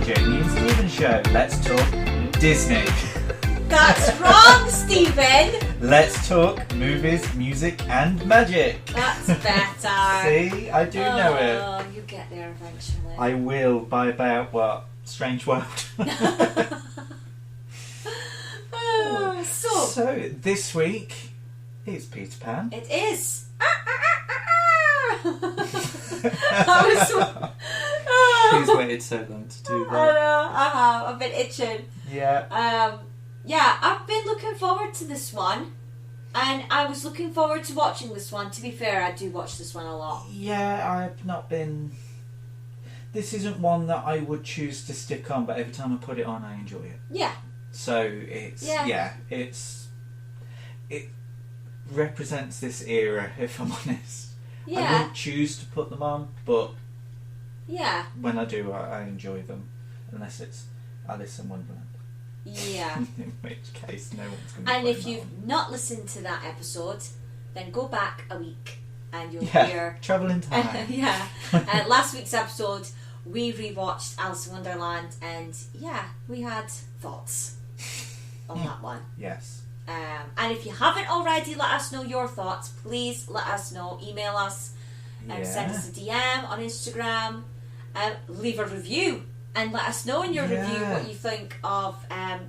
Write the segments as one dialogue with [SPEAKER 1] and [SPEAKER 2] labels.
[SPEAKER 1] Jamie and Stephen Show. Let's talk Disney.
[SPEAKER 2] That's wrong, Stephen.
[SPEAKER 1] Let's talk movies, music and magic.
[SPEAKER 2] That's better.
[SPEAKER 1] See, I do know it.
[SPEAKER 2] Oh, you get there eventually.
[SPEAKER 1] I will by about what? Strange World. So this week it's Peter Pan.
[SPEAKER 2] It is.
[SPEAKER 1] She's waited so long to do that.
[SPEAKER 2] I know, I have. I've been itching.
[SPEAKER 1] Yeah.
[SPEAKER 2] Yeah, I've been looking forward to this one. And I was looking forward to watching this one. To be fair, I do watch this one a lot.
[SPEAKER 1] Yeah, I've not been... This isn't one that I would choose to stick on, but every time I put it on, I enjoy it.
[SPEAKER 2] Yeah.
[SPEAKER 1] So it's... Yeah, it represents this era, if I'm honest.
[SPEAKER 2] Yeah.
[SPEAKER 1] I wouldn't choose to put them on, but...
[SPEAKER 2] Yeah.
[SPEAKER 1] When I do, I enjoy them. Unless it's Alice in Wonderland.
[SPEAKER 2] Yeah.
[SPEAKER 1] In which case, no one's going to.
[SPEAKER 2] And if you've not listened to that episode, then go back a week and you'll hear.
[SPEAKER 1] Travel in time.
[SPEAKER 2] Last week's episode, we rewatched Alice in Wonderland, and we had thoughts on that one.
[SPEAKER 1] Yes.
[SPEAKER 2] And if you haven't already, let us know your thoughts. Please let us know. Email us. Send us a DM on Instagram. Leave a review. And let us know in your review what you think of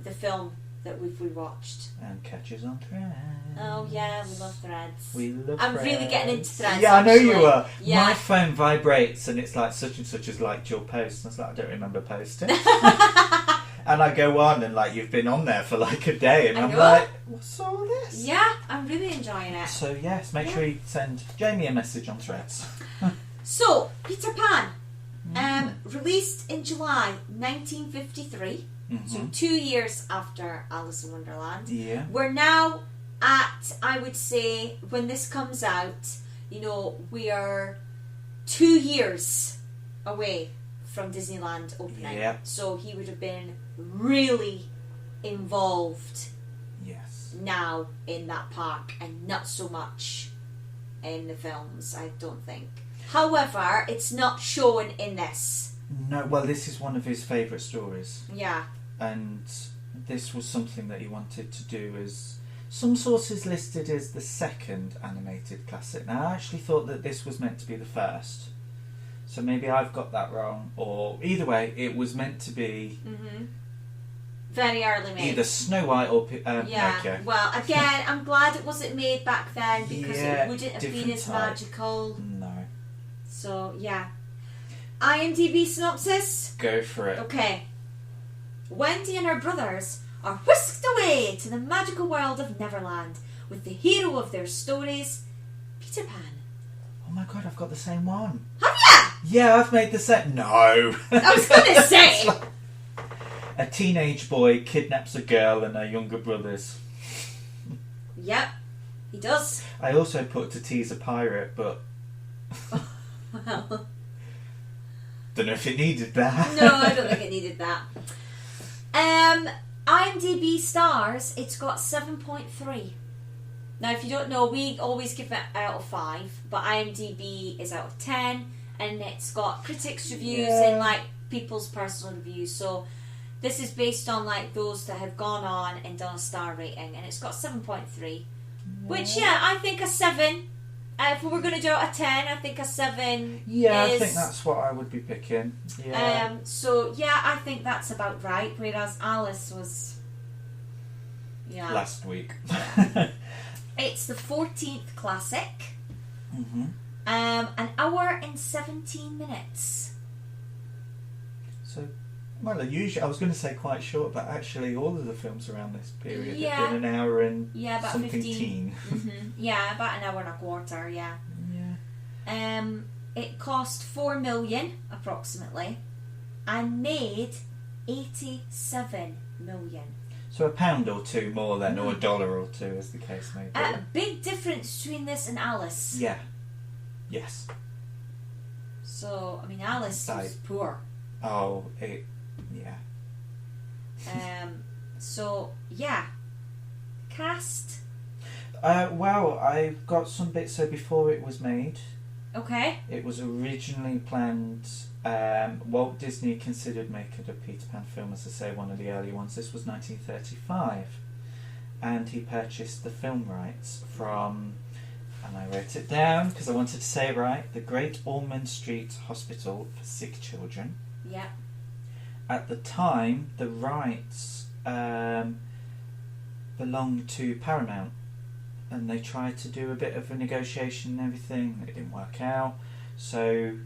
[SPEAKER 2] the film that we've rewatched.
[SPEAKER 1] And catch us on Threads.
[SPEAKER 2] Oh yeah, we love Threads.
[SPEAKER 1] I'm
[SPEAKER 2] really getting into Threads.
[SPEAKER 1] Yeah,
[SPEAKER 2] actually.
[SPEAKER 1] I know you are.
[SPEAKER 2] Yeah.
[SPEAKER 1] My phone vibrates and it's like such and such has liked your post. And I was like, I don't remember posting. And I go on and like you've been on there for like a day and I'm like, what's all this?
[SPEAKER 2] Yeah, I'm really enjoying it.
[SPEAKER 1] So yes, make sure you send Jamie a message on Threads.
[SPEAKER 2] So, Peter Pan. Released in July 1953, so 2 years after Alice in Wonderland.
[SPEAKER 1] Yeah.
[SPEAKER 2] We're now at, I would say, when this comes out, we are 2 years away from Disneyland opening.
[SPEAKER 1] Yeah.
[SPEAKER 2] So he would have been really involved now in that park and not so much in the films, I don't think. However, it's not shown in this.
[SPEAKER 1] No, well, this is one of his favourite stories.
[SPEAKER 2] Yeah.
[SPEAKER 1] And this was something that he wanted to do as... Some sources listed as the second animated classic. Now, I actually thought that this was meant to be the first. So maybe I've got that wrong. Or either way, it was meant to be...
[SPEAKER 2] Very early made.
[SPEAKER 1] Either Snow White or Pinocchio.
[SPEAKER 2] Well, again, I'm glad it wasn't made back then because it wouldn't have been as magical.
[SPEAKER 1] No.
[SPEAKER 2] So, IMDb synopsis?
[SPEAKER 1] Go for it.
[SPEAKER 2] Okay. Wendy and her brothers are whisked away to the magical world of Neverland with the hero of their stories, Peter Pan.
[SPEAKER 1] Oh my god, I've got the same one.
[SPEAKER 2] Have you?
[SPEAKER 1] Yeah, I've made the same. No.
[SPEAKER 2] I was going to say.
[SPEAKER 1] A teenage boy kidnaps a girl and her younger brothers.
[SPEAKER 2] Yep, he does.
[SPEAKER 1] I also put to tease a pirate, but...
[SPEAKER 2] Well...
[SPEAKER 1] Don't know if it needed that.
[SPEAKER 2] No, I don't think it needed that. IMDb stars, it's got 7.3. Now, if you don't know, we always give it out of 5, but IMDb is out of 10, and it's got critics' reviews and like people's personal reviews. So this is based on like those that have gone on and done a star rating, and it's got 7.3, which I think a 7. If we were going to do it a 10, I think a 7
[SPEAKER 1] Yeah,
[SPEAKER 2] is...
[SPEAKER 1] I think that's what I would be picking. Yeah.
[SPEAKER 2] I think that's about right. Whereas Alice was... Yeah.
[SPEAKER 1] Last week.
[SPEAKER 2] It's the 14th classic.
[SPEAKER 1] Mm-hmm.
[SPEAKER 2] An hour and 17 minutes.
[SPEAKER 1] So, well, usually I was going to say quite short, but actually all of the films around this period have been an hour and
[SPEAKER 2] about
[SPEAKER 1] something
[SPEAKER 2] 15. Yeah, about an hour and a quarter, yeah. It cost $4 million, approximately, and made $87 million.
[SPEAKER 1] So a pound or two more then, or $1 or $2 as the case may be.
[SPEAKER 2] A big difference between this and Alice.
[SPEAKER 1] Yeah. Yes.
[SPEAKER 2] So, I mean, Alice was poor.
[SPEAKER 1] Oh,
[SPEAKER 2] Cast?
[SPEAKER 1] Well, I've got some bits. So before it was made,
[SPEAKER 2] Okay.
[SPEAKER 1] It was originally planned. Walt Disney considered making a Peter Pan film, as I say, one of the early ones. This was 1935, and he purchased the film rights from, and I wrote it down because I wanted to say it right, the Great Ormond Street Hospital for Sick Children.
[SPEAKER 2] Yeah.
[SPEAKER 1] At the time, the rights belonged to Paramount, and they tried to do a bit of a negotiation and everything. It didn't work out, so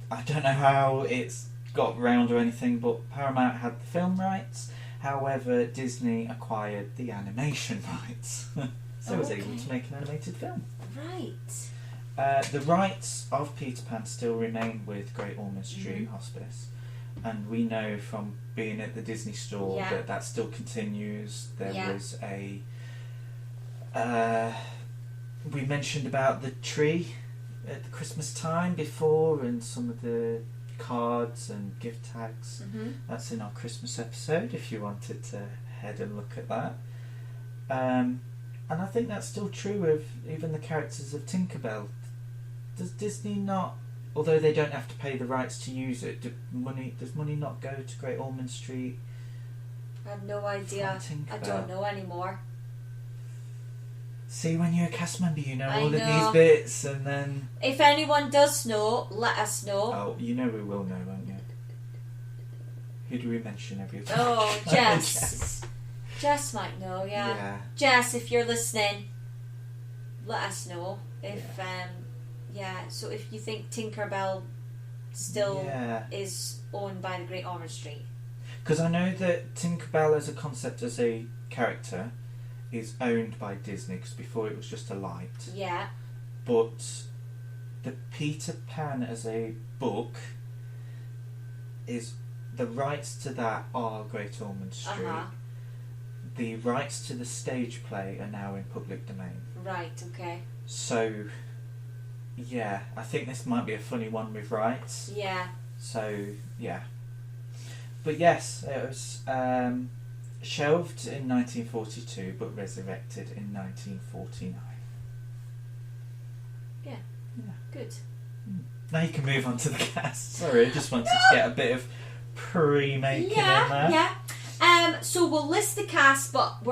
[SPEAKER 1] I don't know how it's got round or anything, but Paramount had the film rights. However, Disney acquired the animation rights, so was able to make an animated film.
[SPEAKER 2] Right.
[SPEAKER 1] The rights of Peter Pan still remain with Great Ormond Street Hospice, and we know from being at the Disney store that still continues. There was a we mentioned about the tree at the Christmas time before, and some of the cards and gift tags. That's in our Christmas episode if you wanted to head and look at that. And I think that's still true of even the characters of Tinkerbell. Does Disney not, although they don't have to pay the rights to use it, does money not go to Great Ormond Street?
[SPEAKER 2] I have no idea. I don't know anymore.
[SPEAKER 1] See, when you're a cast member, you know all of these bits, and then...
[SPEAKER 2] If anyone does know, let us know.
[SPEAKER 1] Oh, you know we will know, won't you? Who do we mention every time?
[SPEAKER 2] Oh, Jess. Jess might know, yeah. Jess, if you're listening, let us know. If so if you think Tinkerbell still is owned by the Great Ormond Street.
[SPEAKER 1] Because I know that Tinkerbell as a concept, as a character, is owned by Disney, because before it was just a light.
[SPEAKER 2] Yeah.
[SPEAKER 1] But the Peter Pan as a book, is the rights to that are Great Ormond Street. The rights to the stage play are now in public domain. Right, okay. So, yeah, I think this might be a funny one with rights.
[SPEAKER 2] Yeah.
[SPEAKER 1] So, yeah. But yes, it was shelved in 1942 but resurrected in 1949.
[SPEAKER 2] Yeah. Good.
[SPEAKER 1] Now you can move on to the cast. Sorry, I just wanted to get a bit of pre-making in there.
[SPEAKER 2] Yeah. So we'll list the cast, but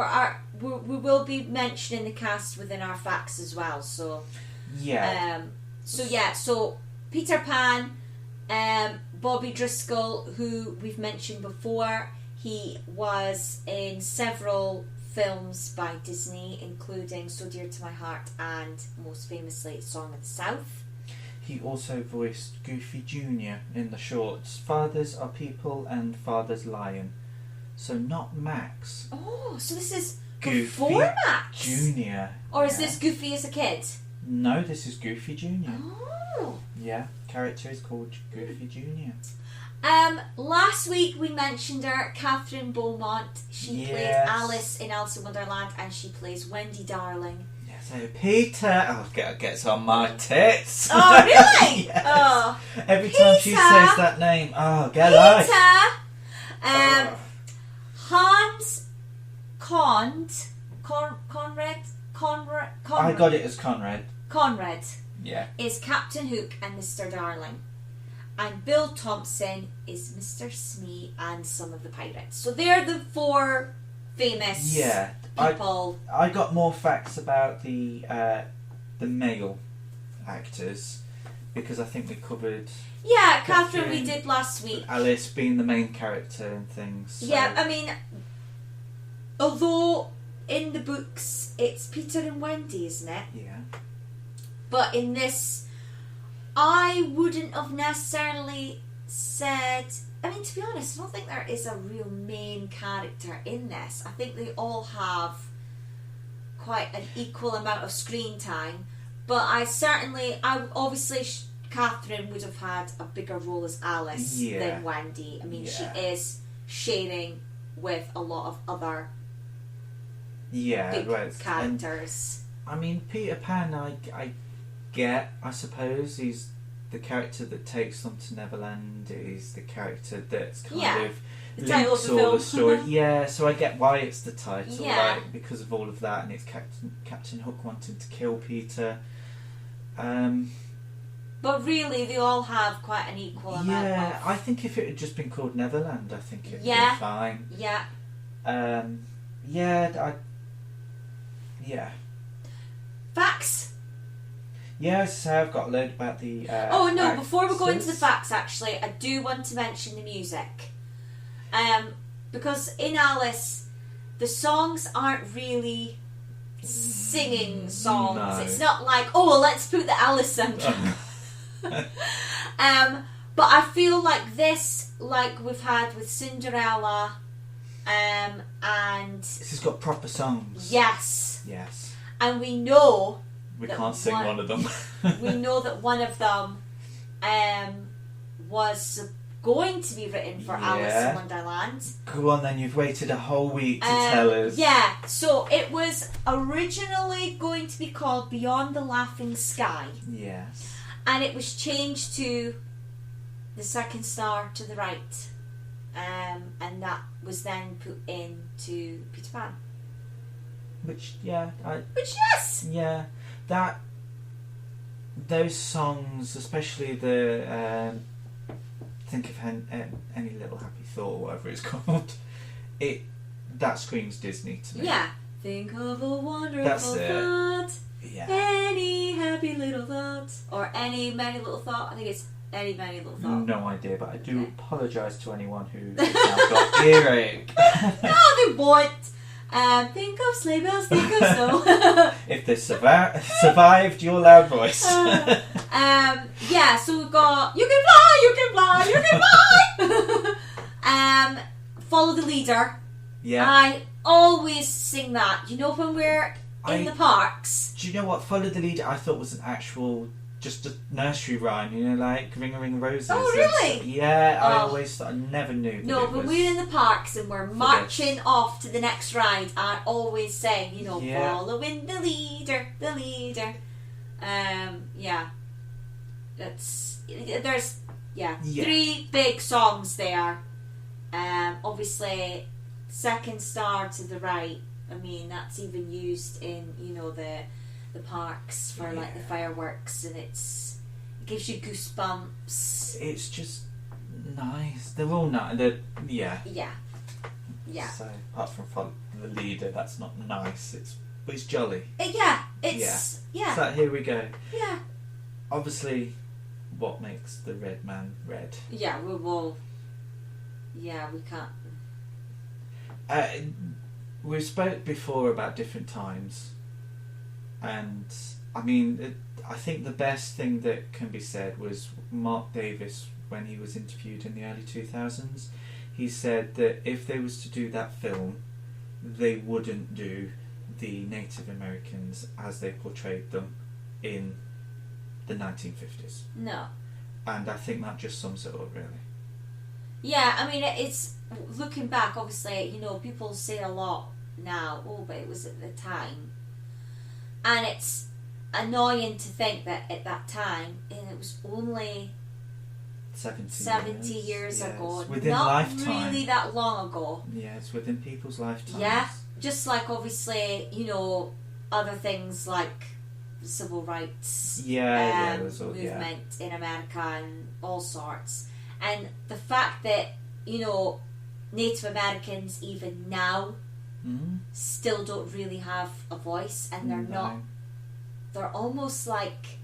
[SPEAKER 2] we will be mentioning the cast within our facts as well. So So Peter Pan, Bobby Driscoll, who we've mentioned before, he was in several films by Disney, including So Dear to My Heart and most famously Song of the South.
[SPEAKER 1] He also voiced Goofy Jr. in the shorts Fathers Are People and Father's Lion. So not Max.
[SPEAKER 2] Oh, so this is
[SPEAKER 1] Goofy
[SPEAKER 2] before Max?
[SPEAKER 1] Jr.
[SPEAKER 2] Or is this Goofy as a kid?
[SPEAKER 1] No, this is Goofy Jr.
[SPEAKER 2] Oh.
[SPEAKER 1] Yeah, character is called Goofy Jr.
[SPEAKER 2] Last week we mentioned her, Catherine Beaumont. She played Alice in Alice in Wonderland, and she plays Wendy Darling.
[SPEAKER 1] So Peter, gets on my tits.
[SPEAKER 2] Oh really?
[SPEAKER 1] Yes.
[SPEAKER 2] Oh,
[SPEAKER 1] every
[SPEAKER 2] Peter.
[SPEAKER 1] time she says that name, get life.
[SPEAKER 2] Hans Conrad.
[SPEAKER 1] I got it as Conrad.
[SPEAKER 2] Conrad.
[SPEAKER 1] Yeah.
[SPEAKER 2] Is Captain Hook and Mr. Darling. And Bill Thompson is Mr. Smee and some of the pirates. So they're the four famous people.
[SPEAKER 1] I got more facts about the male actors, because I think we covered...
[SPEAKER 2] Yeah, Catherine we did last week.
[SPEAKER 1] Alice being the main character and things. So.
[SPEAKER 2] Yeah, I mean, although in the books it's Peter and Wendy, isn't it?
[SPEAKER 1] Yeah.
[SPEAKER 2] But in this, I wouldn't have necessarily said... I mean, to be honest, I don't think there is a real main character in this. I think they all have quite an equal amount of screen time. But obviously, Catherine would have had a bigger role as Alice than Wendy. I mean, she is sharing with a lot of other big characters.
[SPEAKER 1] And, I mean, Peter Pan, I suppose he's the character that takes them to Neverland. He's the character that's kind of links all the story. Yeah, so I get why it's the title, right? Because of all of that, and it's Captain Hook wanting to kill Peter.
[SPEAKER 2] But really, they all have quite an equal amount.
[SPEAKER 1] Yeah, I think if it had just been called Neverland, I think it'd be fine.
[SPEAKER 2] Yeah.
[SPEAKER 1] Yeah.
[SPEAKER 2] Facts.
[SPEAKER 1] Yeah, so I've got a load about the.
[SPEAKER 2] Oh no! Before we go into the
[SPEAKER 1] actors.
[SPEAKER 2] facts, actually, I do want to mention the music, because in Alice, the songs aren't really singing songs.
[SPEAKER 1] No.
[SPEAKER 2] It's not like, oh, let's put the Alice soundtrack. But I feel like this, like we've had with Cinderella, and
[SPEAKER 1] This has got proper songs.
[SPEAKER 2] yes, and we know.
[SPEAKER 1] We can't sing one of them.
[SPEAKER 2] We know that one of them was going to be written for Alice in Wonderland.
[SPEAKER 1] Go on then, you've waited a whole week to tell us.
[SPEAKER 2] Yeah, so it was originally going to be called Beyond the Laughing Sky.
[SPEAKER 1] Yes.
[SPEAKER 2] And it was changed to The Second Star to the Right. And that was then put into Peter Pan.
[SPEAKER 1] Which,
[SPEAKER 2] yes!
[SPEAKER 1] Yeah. Those songs, especially the think of any little happy thought or whatever it's called, that screams Disney to me.
[SPEAKER 2] Yeah. Think of a wonderful thought.
[SPEAKER 1] Yeah.
[SPEAKER 2] Any happy little thought. Or any merry little thought. I think it's any merry little thought.
[SPEAKER 1] No idea, but I do apologise to anyone who has now got earache.
[SPEAKER 2] No, they won't. Think of sleigh bells, think of snow.
[SPEAKER 1] If they survived your loud voice.
[SPEAKER 2] Yeah, so we've got You Can Fly, You Can Fly, You Can Fly. Follow the Leader.
[SPEAKER 1] Yeah.
[SPEAKER 2] I always sing that. You know when we're in the parks.
[SPEAKER 1] Do you know what Follow the Leader I thought was an actual, just a nursery rhyme, you know, like Ring a Ring Roses.
[SPEAKER 2] Oh, really?
[SPEAKER 1] Yeah, I always thought, I never knew.
[SPEAKER 2] No, when we're in the parks and we're marching off to the next ride, I always say, you know, following the leader, the leader. Yeah. There's 3 big songs there. Obviously, Second Star to the Right. I mean, that's even used in, you know, the parks for like the fireworks, and it gives you goosebumps.
[SPEAKER 1] It's just nice. They're all nice. Yeah.
[SPEAKER 2] So
[SPEAKER 1] apart from Follow the Leader, that's not nice. But it's jolly.
[SPEAKER 2] It's
[SPEAKER 1] So here we go.
[SPEAKER 2] Yeah.
[SPEAKER 1] Obviously, what makes the red man red?
[SPEAKER 2] Yeah, we will. Yeah, we can't.
[SPEAKER 1] We've spoke before about different times, and I mean, I think the best thing that can be said was Mark Davis, when he was interviewed in the early 2000s, he said that if they was to do that film, they wouldn't do the Native Americans as they portrayed them in the 1950s.
[SPEAKER 2] No.
[SPEAKER 1] And I think that just sums it up, really.
[SPEAKER 2] Yeah, I mean, it's looking back, obviously, you know, people say a lot now, but it was at the time. And it's annoying to think that at that time, and it was only 70 years ago.
[SPEAKER 1] It's within
[SPEAKER 2] not
[SPEAKER 1] lifetime.
[SPEAKER 2] Really that long ago.
[SPEAKER 1] Yeah, it's within people's lifetimes.
[SPEAKER 2] Yeah, just like obviously, you know, other things like the civil rights movement in America and all sorts. And the fact that, you know, Native Americans even now still don't really have a voice, and they're not. They're almost like,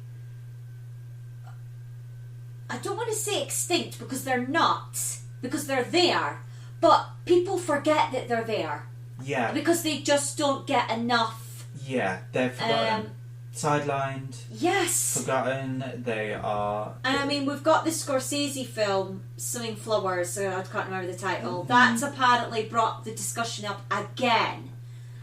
[SPEAKER 2] I don't want to say extinct because they're not, because they're there, but people forget that they're there.
[SPEAKER 1] Yeah.
[SPEAKER 2] Because they just don't get enough.
[SPEAKER 1] Yeah, they're forgotten. Sidelined.
[SPEAKER 2] Yes.
[SPEAKER 1] Forgotten. They are.
[SPEAKER 2] And I mean, we've got the Scorsese film, Swimming Flowers, so I can't remember the title. That's apparently brought the discussion up again.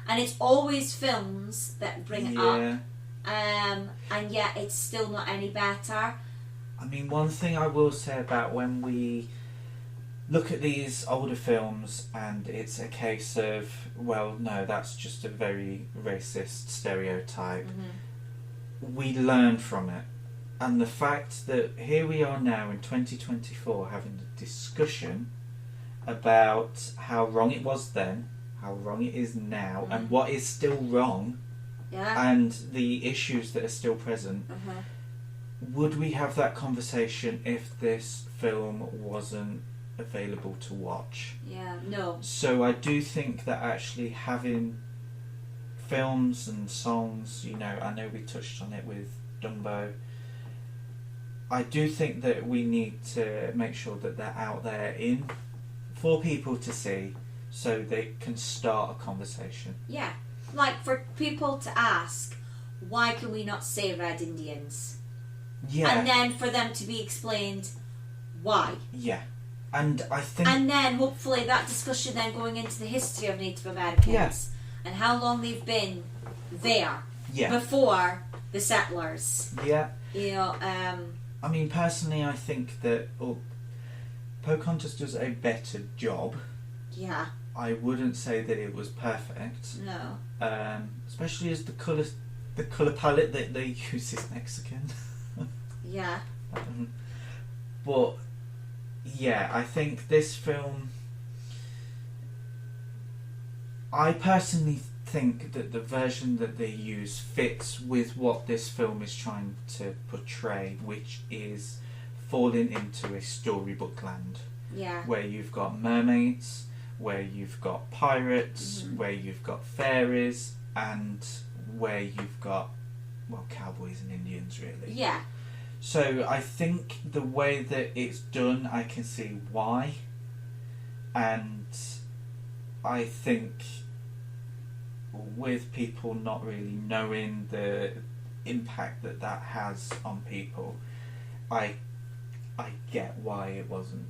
[SPEAKER 2] And it's always films that bring it up. And yet it's still not any better.
[SPEAKER 1] I mean, one thing I will say about when we look at these older films and it's a case of, well, no, that's just a very racist stereotype. We learn from it. And the fact that here we are now in 2024 having a discussion about how wrong it was then, how wrong it is now, and what is still wrong, and the issues that are still present. would we have that conversation if this film wasn't available to watch?
[SPEAKER 2] Yeah, no.
[SPEAKER 1] So I do think that actually having films and songs, you know, I know we touched on it with Dumbo. I do think that we need to make sure that they're out there for people to see, so they can start a conversation.
[SPEAKER 2] Yeah, like for people to ask, why can we not say Red Indians?
[SPEAKER 1] Yeah.
[SPEAKER 2] And then for them to be explained why.
[SPEAKER 1] Yeah. And I think...
[SPEAKER 2] And then hopefully that discussion then going into the history of Native Americans and how long they've been there before the settlers.
[SPEAKER 1] Yeah.
[SPEAKER 2] You know,
[SPEAKER 1] I mean, personally, I think that Pocahontas does a better job.
[SPEAKER 2] Yeah.
[SPEAKER 1] I wouldn't say that it was perfect.
[SPEAKER 2] No.
[SPEAKER 1] Especially as the colour palette that they use is Mexican.
[SPEAKER 2] Yeah.
[SPEAKER 1] But yeah, I think this film, I personally think that the version that they use fits with what this film is trying to portray, which is falling into a storybook land.
[SPEAKER 2] Yeah.
[SPEAKER 1] Where you've got mermaids, where you've got pirates, where you've got fairies, and where you've got, well, cowboys and Indians, really.
[SPEAKER 2] Yeah.
[SPEAKER 1] So I think the way that it's done, I can see why. And I think with people not really knowing the impact that that has on people, I get why it wasn't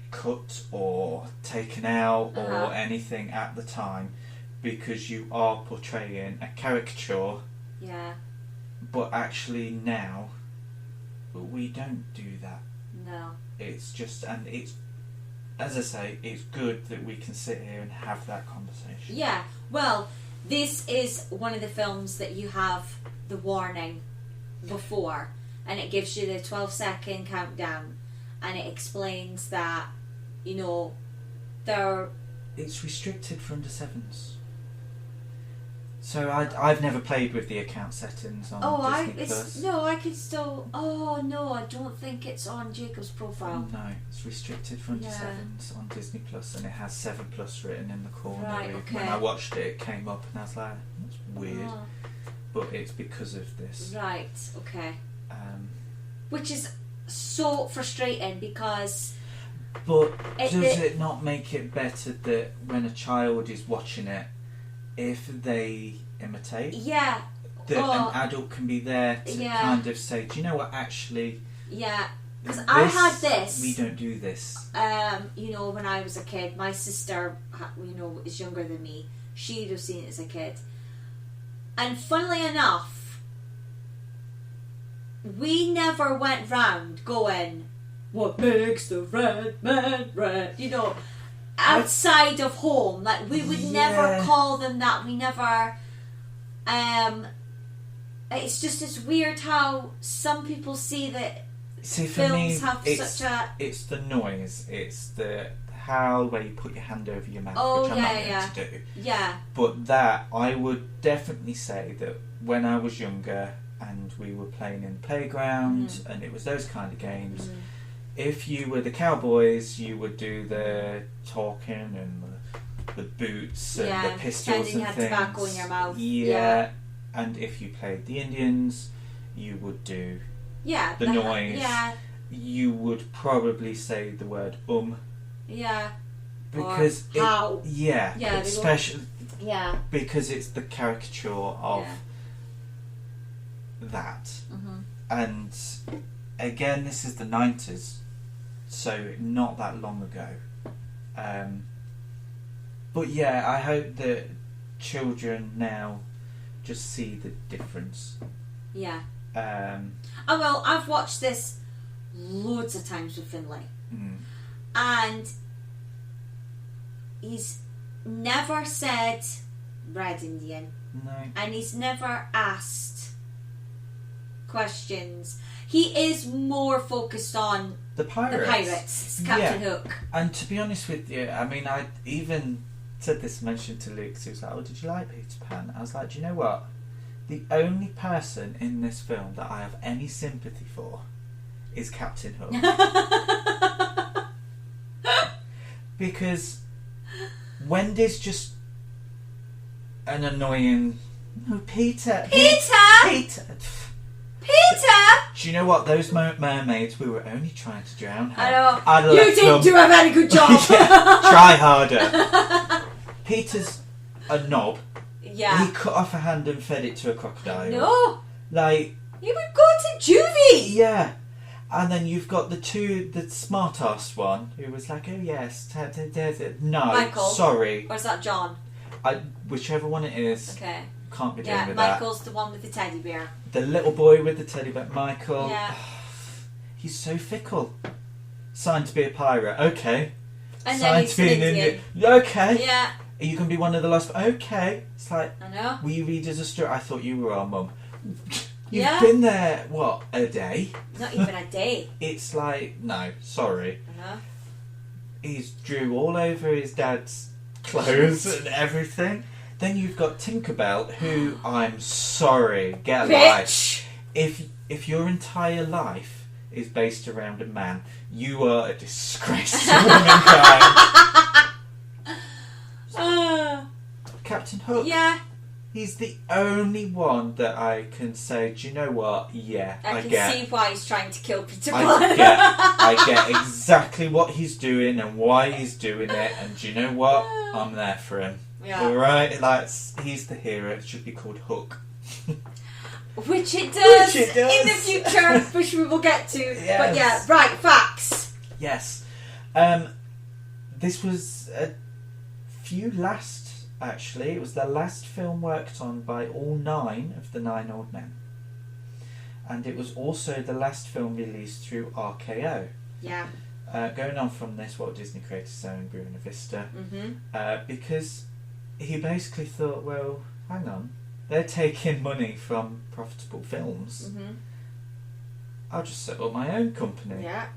[SPEAKER 1] cut or taken out or anything at the time, because you are portraying a caricature.
[SPEAKER 2] Yeah.
[SPEAKER 1] But actually now, we don't do that.
[SPEAKER 2] No.
[SPEAKER 1] It's just, and it's, as I say, it's good that we can sit here and have that conversation.
[SPEAKER 2] Yeah. Well, this is one of the films that you have the warning before, and it gives you the 12-second countdown, and it explains that, you know,
[SPEAKER 1] it's restricted for under 7s. So I've never played with the account settings on Disney Plus.
[SPEAKER 2] I could still. Oh no, I don't think it's on Jacob's profile.
[SPEAKER 1] No, it's restricted for under 7s on Disney Plus, and it has 7+ written in the corner.
[SPEAKER 2] Right, okay.
[SPEAKER 1] When I watched it, it came up, and I was like, "That's weird," but it's because of this.
[SPEAKER 2] Right. Okay. Which is so frustrating because.
[SPEAKER 1] But does it not make it better that when a child is watching it, if they imitate,
[SPEAKER 2] that
[SPEAKER 1] an adult can be there to kind of say, do you know what, actually,
[SPEAKER 2] because I had this,
[SPEAKER 1] we don't do this.
[SPEAKER 2] You know, when I was a kid, my sister, you know, is younger than me. She'd have seen it as a kid, and funnily enough, we never went round going, "What makes the red man red?" You know. Outside of home, like we would never call them that. We never. It's just it's weird how some people see that.
[SPEAKER 1] See, for
[SPEAKER 2] films
[SPEAKER 1] me,
[SPEAKER 2] have such a.
[SPEAKER 1] It's the noise. It's the howl where you put your hand over your mouth, which I'm not going to do.
[SPEAKER 2] Yeah.
[SPEAKER 1] But that I would definitely say that when I was younger and we were playing in the playground and it was those kind of games. If you were the cowboys, you would do the talking and the boots and the pistols and things.
[SPEAKER 2] Tobacco in your mouth.
[SPEAKER 1] Yeah. And if you played the Indians, you would do the noise.
[SPEAKER 2] Yeah.
[SPEAKER 1] You would probably say the word
[SPEAKER 2] Yeah.
[SPEAKER 1] Because
[SPEAKER 2] or how.
[SPEAKER 1] Yeah. Especially.
[SPEAKER 2] Yeah.
[SPEAKER 1] Because it's the caricature of that. And again, this is the 90s. So not that long ago. But yeah, I hope that children now just see the difference.
[SPEAKER 2] Yeah. Well, I've watched this loads of times with Finlay. And he's never said Red Indian.
[SPEAKER 1] No.
[SPEAKER 2] And he's never asked questions. He is more focused on
[SPEAKER 1] the pirates.
[SPEAKER 2] Captain Hook.
[SPEAKER 1] And to be honest with you, I mean, I even mentioned to Luke, he was like, "Oh, did you like Peter Pan?" I was like, "Do you know what? The only person in this film that I have any sympathy for is Captain Hook. Because Wendy's just an annoying... No, Peter!
[SPEAKER 2] Peter!
[SPEAKER 1] Do you know what? Those mermaids, we were only trying to drown her.
[SPEAKER 2] I know.
[SPEAKER 1] I'd
[SPEAKER 2] You
[SPEAKER 1] left
[SPEAKER 2] didn't
[SPEAKER 1] them.
[SPEAKER 2] do a very good job.
[SPEAKER 1] Yeah, try harder. Peter's a knob.
[SPEAKER 2] Yeah.
[SPEAKER 1] He cut off a hand and fed it to a crocodile.
[SPEAKER 2] No.
[SPEAKER 1] Like...
[SPEAKER 2] You would go to juvie.
[SPEAKER 1] Yeah. And then you've got the smart-ass one, who was like, oh yes, no,
[SPEAKER 2] Michael.
[SPEAKER 1] sorry.
[SPEAKER 2] Or is that John?
[SPEAKER 1] Whichever one it is,
[SPEAKER 2] Okay.
[SPEAKER 1] can't be doing
[SPEAKER 2] Yeah,
[SPEAKER 1] with
[SPEAKER 2] Michael's the one with the teddy bear.
[SPEAKER 1] that. The little boy with the teddy bear, Michael.
[SPEAKER 2] Yeah.
[SPEAKER 1] He's so fickle. Signed to be a pirate, okay.
[SPEAKER 2] And then
[SPEAKER 1] Signed
[SPEAKER 2] he's
[SPEAKER 1] to be
[SPEAKER 2] an Indian.
[SPEAKER 1] okay.
[SPEAKER 2] Yeah.
[SPEAKER 1] Are you going to be one of the last? Okay. It's like,
[SPEAKER 2] I know.
[SPEAKER 1] will you read us a story? I thought you were our mum. You've
[SPEAKER 2] Yeah.
[SPEAKER 1] been there, what, a day?
[SPEAKER 2] Not even a day.
[SPEAKER 1] It's like, no, sorry.
[SPEAKER 2] I know.
[SPEAKER 1] He's drew all over his dad's clothes and everything. Then you've got Tinkerbell, who, I'm sorry, get a life. If your entire life is based around a man, you are a disgrace to womankind. Captain Hook.
[SPEAKER 2] Yeah.
[SPEAKER 1] He's the only one that I can say, do you know what? Yeah, I
[SPEAKER 2] can
[SPEAKER 1] get.
[SPEAKER 2] see why he's trying to kill Peter Pan.
[SPEAKER 1] I get exactly what he's doing and why he's doing it, and do you know what? I'm there for him.
[SPEAKER 2] Yeah.
[SPEAKER 1] Alright? He's the hero. It should be called Hook.
[SPEAKER 2] Which it does
[SPEAKER 1] Which it does.
[SPEAKER 2] in the future, which we will get to.
[SPEAKER 1] Yes.
[SPEAKER 2] But yeah, right, facts.
[SPEAKER 1] Yes. This was actually. It was the last film worked on by all 9 of the 9 old men. And it was also the last film released through RKO.
[SPEAKER 2] Yeah.
[SPEAKER 1] Going on from this, Walt Disney created his own Buena Vista.
[SPEAKER 2] Mm-hmm.
[SPEAKER 1] Because he basically thought, well, hang on, they're taking money from profitable films.
[SPEAKER 2] Mm-hmm.
[SPEAKER 1] I'll just set up my own company.
[SPEAKER 2] Yeah.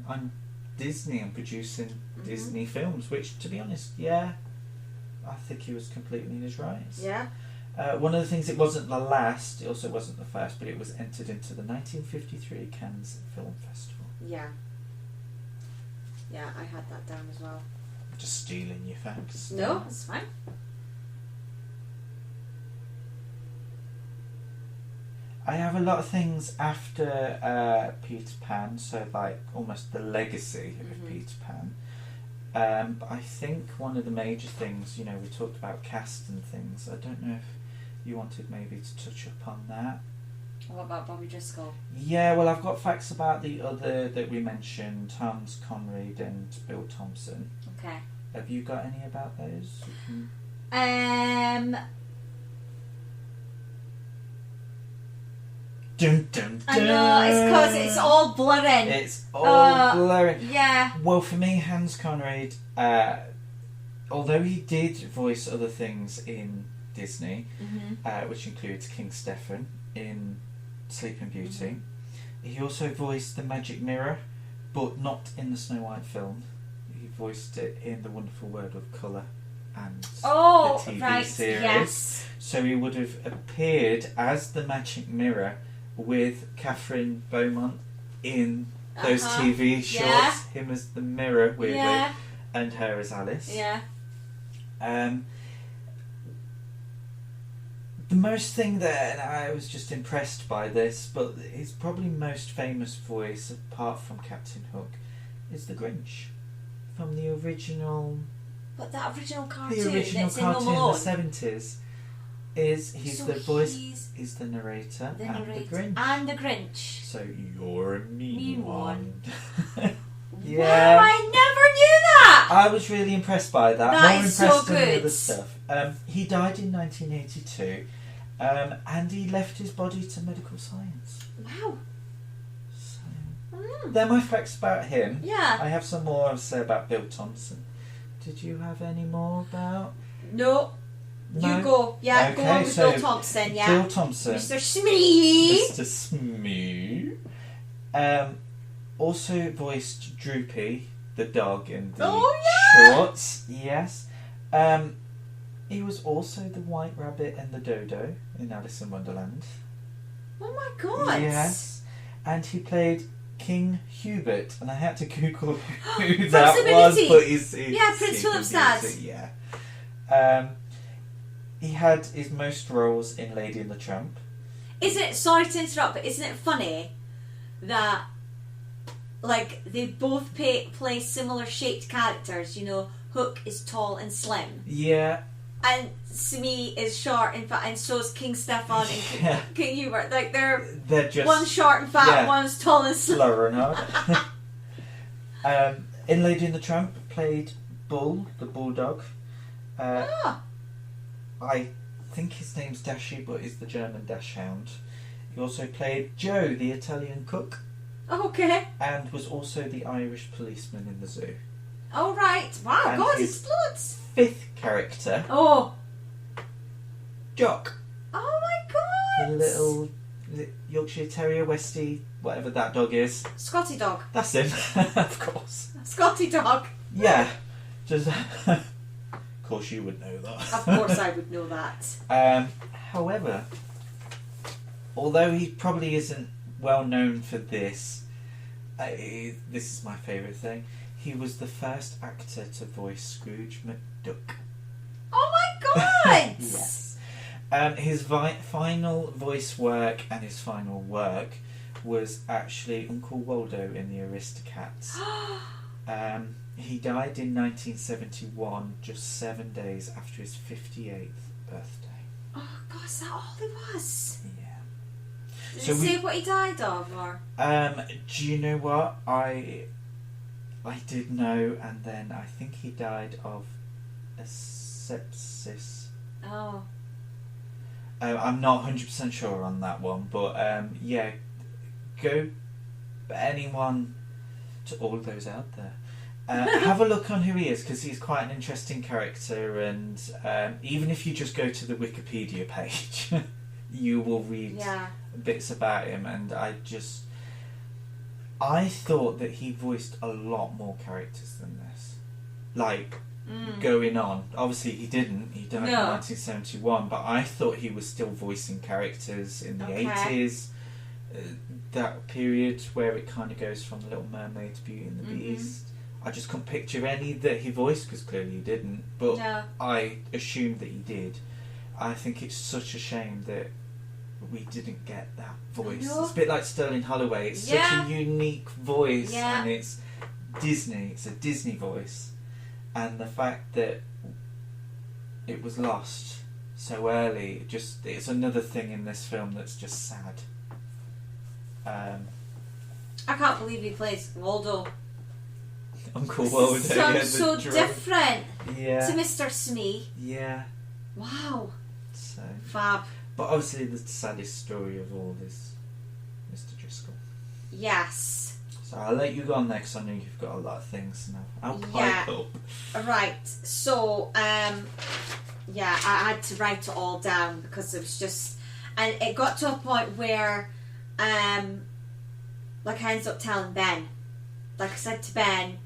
[SPEAKER 1] I'm Disney and producing
[SPEAKER 2] Mm-hmm.
[SPEAKER 1] Disney films, which, to be honest, yeah, I think he was completely in his rights.
[SPEAKER 2] Yeah.
[SPEAKER 1] One of the things, it wasn't the last, it also wasn't the first, but it was entered into the 1953 Cannes Film Festival.
[SPEAKER 2] Yeah. Yeah, I had that down as well.
[SPEAKER 1] Just stealing your facts.
[SPEAKER 2] No, it's fine.
[SPEAKER 1] I have a lot of things after Peter Pan, so like almost the legacy of
[SPEAKER 2] Mm-hmm.
[SPEAKER 1] Peter Pan. But I think one of the major things, you know, we talked about cast and things. I don't know if you wanted maybe to touch upon that.
[SPEAKER 2] What about Bobby Driscoll?
[SPEAKER 1] Yeah, well, I've got facts about the other that we mentioned, Hans Conried and Bill Thompson.
[SPEAKER 2] Okay.
[SPEAKER 1] Have you got any about those? Dun, dun, dun.
[SPEAKER 2] I know, it's because it's all blurring.
[SPEAKER 1] It's all blurring.
[SPEAKER 2] Yeah.
[SPEAKER 1] Well, for me, Hans Conried, although he did voice other things in Disney,
[SPEAKER 2] Mm-hmm.
[SPEAKER 1] which includes King Stefan in Sleeping Beauty, he also voiced the Magic Mirror, but not in the Snow White film. He voiced it in The Wonderful World of Colour and the TV
[SPEAKER 2] right,
[SPEAKER 1] series.
[SPEAKER 2] yes.
[SPEAKER 1] So he would have appeared as the Magic Mirror with Catherine Beaumont in those TV shorts.
[SPEAKER 2] Yeah.
[SPEAKER 1] Him as the mirror, weirdly,
[SPEAKER 2] Yeah.
[SPEAKER 1] and her as Alice.
[SPEAKER 2] Yeah.
[SPEAKER 1] The most thing that, and I was just impressed by this, but his probably most famous voice, apart from Captain Hook, is the Grinch from the original.
[SPEAKER 2] But that original cartoon
[SPEAKER 1] The original
[SPEAKER 2] that's
[SPEAKER 1] cartoon
[SPEAKER 2] in Home Alone.
[SPEAKER 1] in the 70s he's
[SPEAKER 2] So
[SPEAKER 1] the voice,
[SPEAKER 2] he's
[SPEAKER 1] is the narrator,
[SPEAKER 2] the
[SPEAKER 1] and
[SPEAKER 2] narrator
[SPEAKER 1] the Grinch.
[SPEAKER 2] and the Grinch.
[SPEAKER 1] So you're a mean one.
[SPEAKER 2] Wow,
[SPEAKER 1] Yeah.
[SPEAKER 2] I never knew that.
[SPEAKER 1] I was really impressed by that.
[SPEAKER 2] That
[SPEAKER 1] More
[SPEAKER 2] is so
[SPEAKER 1] impressed than the
[SPEAKER 2] good.
[SPEAKER 1] other stuff. He died in 1982, and he left his body to medical science.
[SPEAKER 2] Wow.
[SPEAKER 1] So, they're my facts about him.
[SPEAKER 2] Yeah.
[SPEAKER 1] I have some more to say about Bill Thompson. Did you have any more about?
[SPEAKER 2] No.
[SPEAKER 1] No?
[SPEAKER 2] You go. Yeah, go
[SPEAKER 1] Okay,
[SPEAKER 2] on with
[SPEAKER 1] so
[SPEAKER 2] Bill Thompson, yeah.
[SPEAKER 1] Bill Thompson.
[SPEAKER 2] Mr. Smee.
[SPEAKER 1] Mr. Smee. Also voiced Droopy, the dog, in the shorts. Yes. He was also the White Rabbit and the Dodo in Alice in Wonderland.
[SPEAKER 2] Oh my god!
[SPEAKER 1] Yes. And he played King Hubert, and I had to Google who that was, but
[SPEAKER 2] Prince Philip's dad.
[SPEAKER 1] Yeah. He had his most roles in Lady and the Tramp.
[SPEAKER 2] Sorry to interrupt, but isn't it funny that like they both play similar shaped characters? You know, Hook is tall and slim.
[SPEAKER 1] Yeah.
[SPEAKER 2] And Smee is short and fat, and so is King Stefan and King Hubert. Like they're just one's short and fat, one's tall and slim.
[SPEAKER 1] Slower and hard. In Lady and the Tramp, played Bull, the bulldog. I think his name's Dashi, but is the German Dachshund. He also played Joe, the Italian cook.
[SPEAKER 2] Okay.
[SPEAKER 1] And was also the Irish policeman in the zoo.
[SPEAKER 2] Oh right! Wow,
[SPEAKER 1] and
[SPEAKER 2] God, he's loads.
[SPEAKER 1] Fifth character.
[SPEAKER 2] Oh.
[SPEAKER 1] Jock.
[SPEAKER 2] Oh my God.
[SPEAKER 1] The little Yorkshire Terrier, Westie, whatever that dog is.
[SPEAKER 2] Scotty dog.
[SPEAKER 1] That's him, of course.
[SPEAKER 2] Scotty dog.
[SPEAKER 1] Yeah. Just. Of course, you would know that.
[SPEAKER 2] Of course, I would know that.
[SPEAKER 1] However, although he probably isn't well known for this, this is my favourite thing. He was the first actor to voice Scrooge McDuck.
[SPEAKER 2] Oh my God!
[SPEAKER 1] Yes. His final voice work and his final work was actually Uncle Waldo in The Aristocats. He died in 1971, just 7 days after his 58th birthday.
[SPEAKER 2] Oh God, is that all he was?
[SPEAKER 1] Yeah.
[SPEAKER 2] Did he say what he died of, or?
[SPEAKER 1] Do you know what? I did know, and then I think he died of a sepsis.
[SPEAKER 2] Oh.
[SPEAKER 1] I'm not 100% sure on that one, but yeah, go anyone to all those out there. Have a look on who he is, because he's quite an interesting character, and even if you just go to the Wikipedia page, you will read bits about him, and I thought that he voiced a lot more characters than this. Like, going on. Obviously he didn't. He died in 1971, but I thought he was still voicing characters in the 80s. That period where it kind of goes from The Little Mermaid to Beauty and the Beast. I just couldn't picture any that he voiced, because clearly he didn't, but I assumed that he did. I think it's such a shame that we didn't get that voice. It's a bit like Sterling Holloway. It's such a unique voice, and it's Disney. It's a Disney voice, and the fact that it was lost so early, it's another thing in this film that's just sad.
[SPEAKER 2] I can't believe he plays Waldo.
[SPEAKER 1] Uncle Waldo.
[SPEAKER 2] Sounds so different to
[SPEAKER 1] Yeah.
[SPEAKER 2] Mr. Smee.
[SPEAKER 1] Yeah.
[SPEAKER 2] Wow.
[SPEAKER 1] So.
[SPEAKER 2] Fab.
[SPEAKER 1] But obviously the saddest story of all is Mr. Driscoll.
[SPEAKER 2] Yes.
[SPEAKER 1] So I'll let you go on next. I know you've got a lot of things now. I'll pipe up.
[SPEAKER 2] Right. So, I had to write it all down because it was just, and it got to a point where, like I ended up telling Ben, like I said to Ben,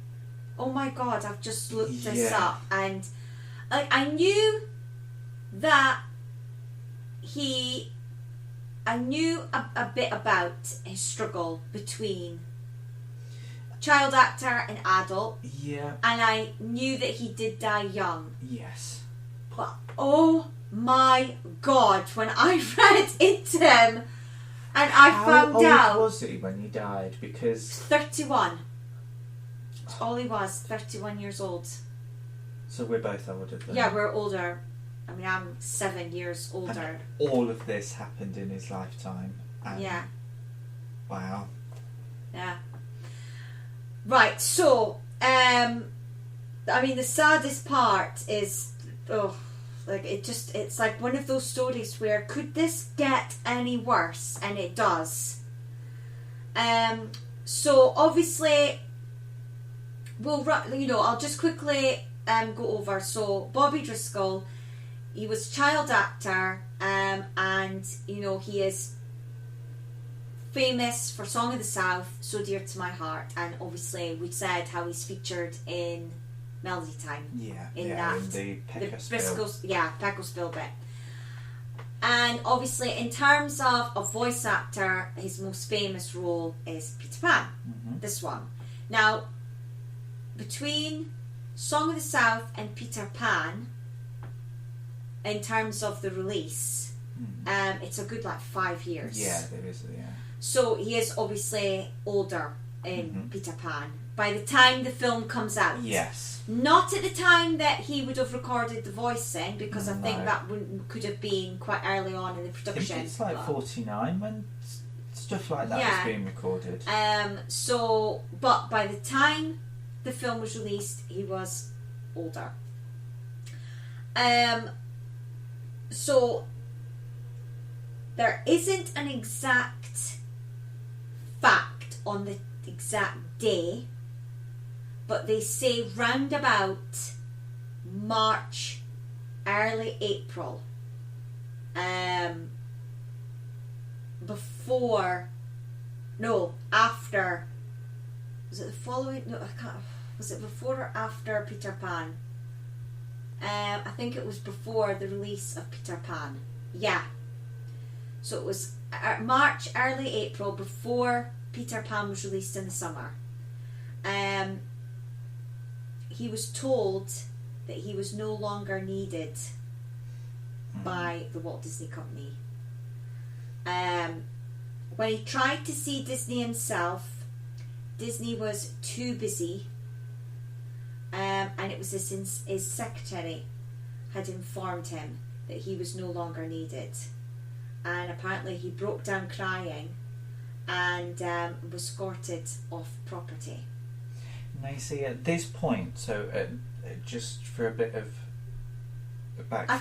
[SPEAKER 2] oh my God, I've just looked this up, and like I knew that I knew a bit about his struggle between child actor and adult.
[SPEAKER 1] Yeah.
[SPEAKER 2] And I knew that he did die young.
[SPEAKER 1] Yes.
[SPEAKER 2] But oh my God, when I read into him and I found out.
[SPEAKER 1] How old was he when he died? Because
[SPEAKER 2] 31. That's all he was, 31 years old.
[SPEAKER 1] So we're both older than.
[SPEAKER 2] Yeah, we're older. I mean, I'm 7 years older.
[SPEAKER 1] And all of this happened in his lifetime. And
[SPEAKER 2] yeah.
[SPEAKER 1] Wow.
[SPEAKER 2] Yeah. Right, so, I mean, the saddest part is, it's like one of those stories where, could this get any worse? And it does. So, obviously, I'll just quickly go over. So, Bobby Driscoll, he was a child actor, and, he is famous for Song of the South, So Dear to My Heart, and obviously we said how he's featured in Melody Time.
[SPEAKER 1] Yeah,
[SPEAKER 2] in
[SPEAKER 1] in the
[SPEAKER 2] Peckersville bit. And obviously, in terms of a voice actor, his most famous role is Peter Pan.
[SPEAKER 1] Mm-hmm.
[SPEAKER 2] This one. Now, between Song of the South and Peter Pan, in terms of the release, it's a good 5 years.
[SPEAKER 1] Yeah, there is. Yeah.
[SPEAKER 2] So he is obviously older in Peter Pan by the time the film comes out.
[SPEAKER 1] Yes.
[SPEAKER 2] Not at the time that he would have recorded the voicing, because I think
[SPEAKER 1] No.
[SPEAKER 2] that could have been quite early on in the
[SPEAKER 1] I
[SPEAKER 2] production.
[SPEAKER 1] think it's 49 when stuff like that was being recorded.
[SPEAKER 2] But by the time the film was released, he was older. So there isn't an exact fact on the exact day, but they say round about March, early April, after, was it the following, no, I can't, was it before or after Peter Pan? I think it was before the release of Peter Pan. Yeah. So it was March, early April, before Peter Pan was released in the summer. He was told that he was no longer needed by the Walt Disney Company. When he tried to see Disney himself, Disney was too busy, and it was his secretary had informed him that he was no longer needed, and apparently he broke down crying and was escorted off property.
[SPEAKER 1] Now you see, at this point, so just for a bit of back
[SPEAKER 2] I'm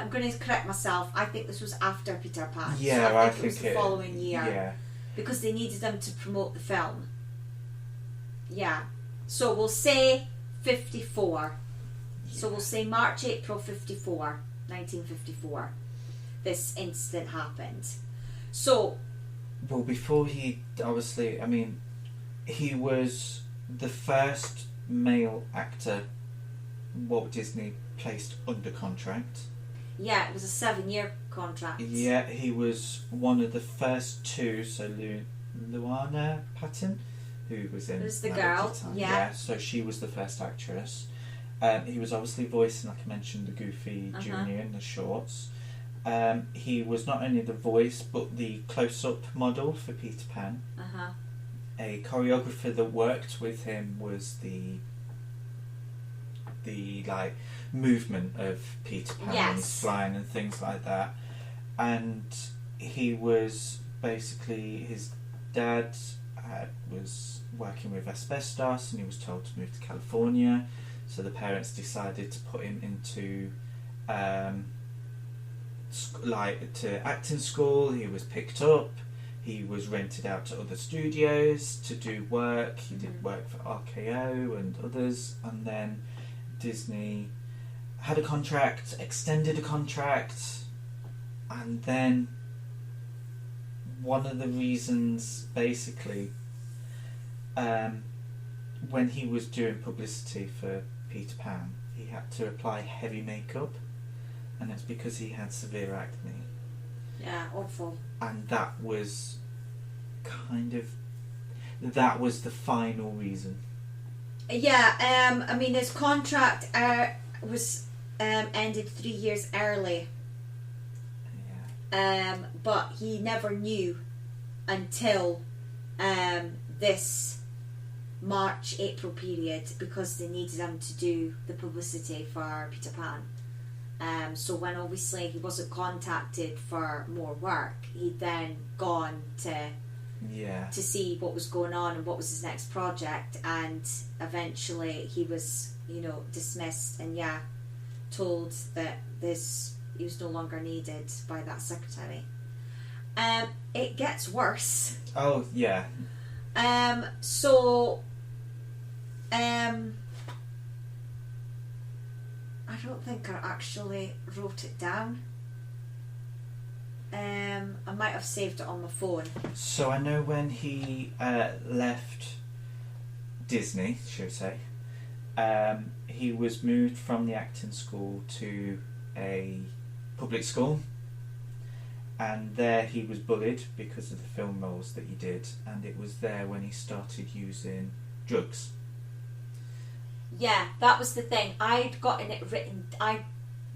[SPEAKER 2] going to correct myself. I think this was after Peter Pan.
[SPEAKER 1] Yeah,
[SPEAKER 2] so I think it was the
[SPEAKER 1] it,
[SPEAKER 2] following year.
[SPEAKER 1] Yeah.
[SPEAKER 2] Because they needed them to promote the film. Yeah. So we'll say 54. Yeah. So we'll say March, April 1954. This incident happened. So.
[SPEAKER 1] Well, before he, obviously, I mean, he was the first male actor Walt Disney placed under contract.
[SPEAKER 2] Yeah, it was a 7-year contract.
[SPEAKER 1] Yeah, he was one of the first two. So Luana Patton, who was in.
[SPEAKER 2] Was the girl? Yeah.
[SPEAKER 1] So she was the first actress. He was obviously voicing, like I mentioned, the Goofy Junior in the shorts. He was not only the voice but the close-up model for Peter Pan. A choreographer that worked with him was the movement of Peter Pan when he's flying and things like that. And he was basically, his dad was working with asbestos and he was told to move to California, so the parents decided to put him into to acting school. He was picked up, he was rented out to other studios to do work. He did work for RKO and others, and then Disney had a contract, extended a contract, and then one of the reasons, basically, when he was doing publicity for Peter Pan, he had to apply heavy makeup, and it's because he had severe acne.
[SPEAKER 2] Yeah, awful.
[SPEAKER 1] And that was the final reason.
[SPEAKER 2] Yeah, I mean, his contract was ended 3 years early.
[SPEAKER 1] Yeah.
[SPEAKER 2] But he never knew until this March-April period, because they needed him to do the publicity for Peter Pan. So when obviously he wasn't contacted for more work, he'd then gone to see what was going on and what was his next project, and eventually he was, dismissed and told that he was no longer needed by that secretary. It gets worse.
[SPEAKER 1] Oh yeah.
[SPEAKER 2] I don't think I actually wrote it down. I might have saved it on my phone.
[SPEAKER 1] So I know when he left Disney, should we say, he was moved from the acting school to a public school, and there he was bullied because of the film roles that he did, and it was there when he started using drugs.
[SPEAKER 2] Yeah, that was the thing. I'd gotten it written. I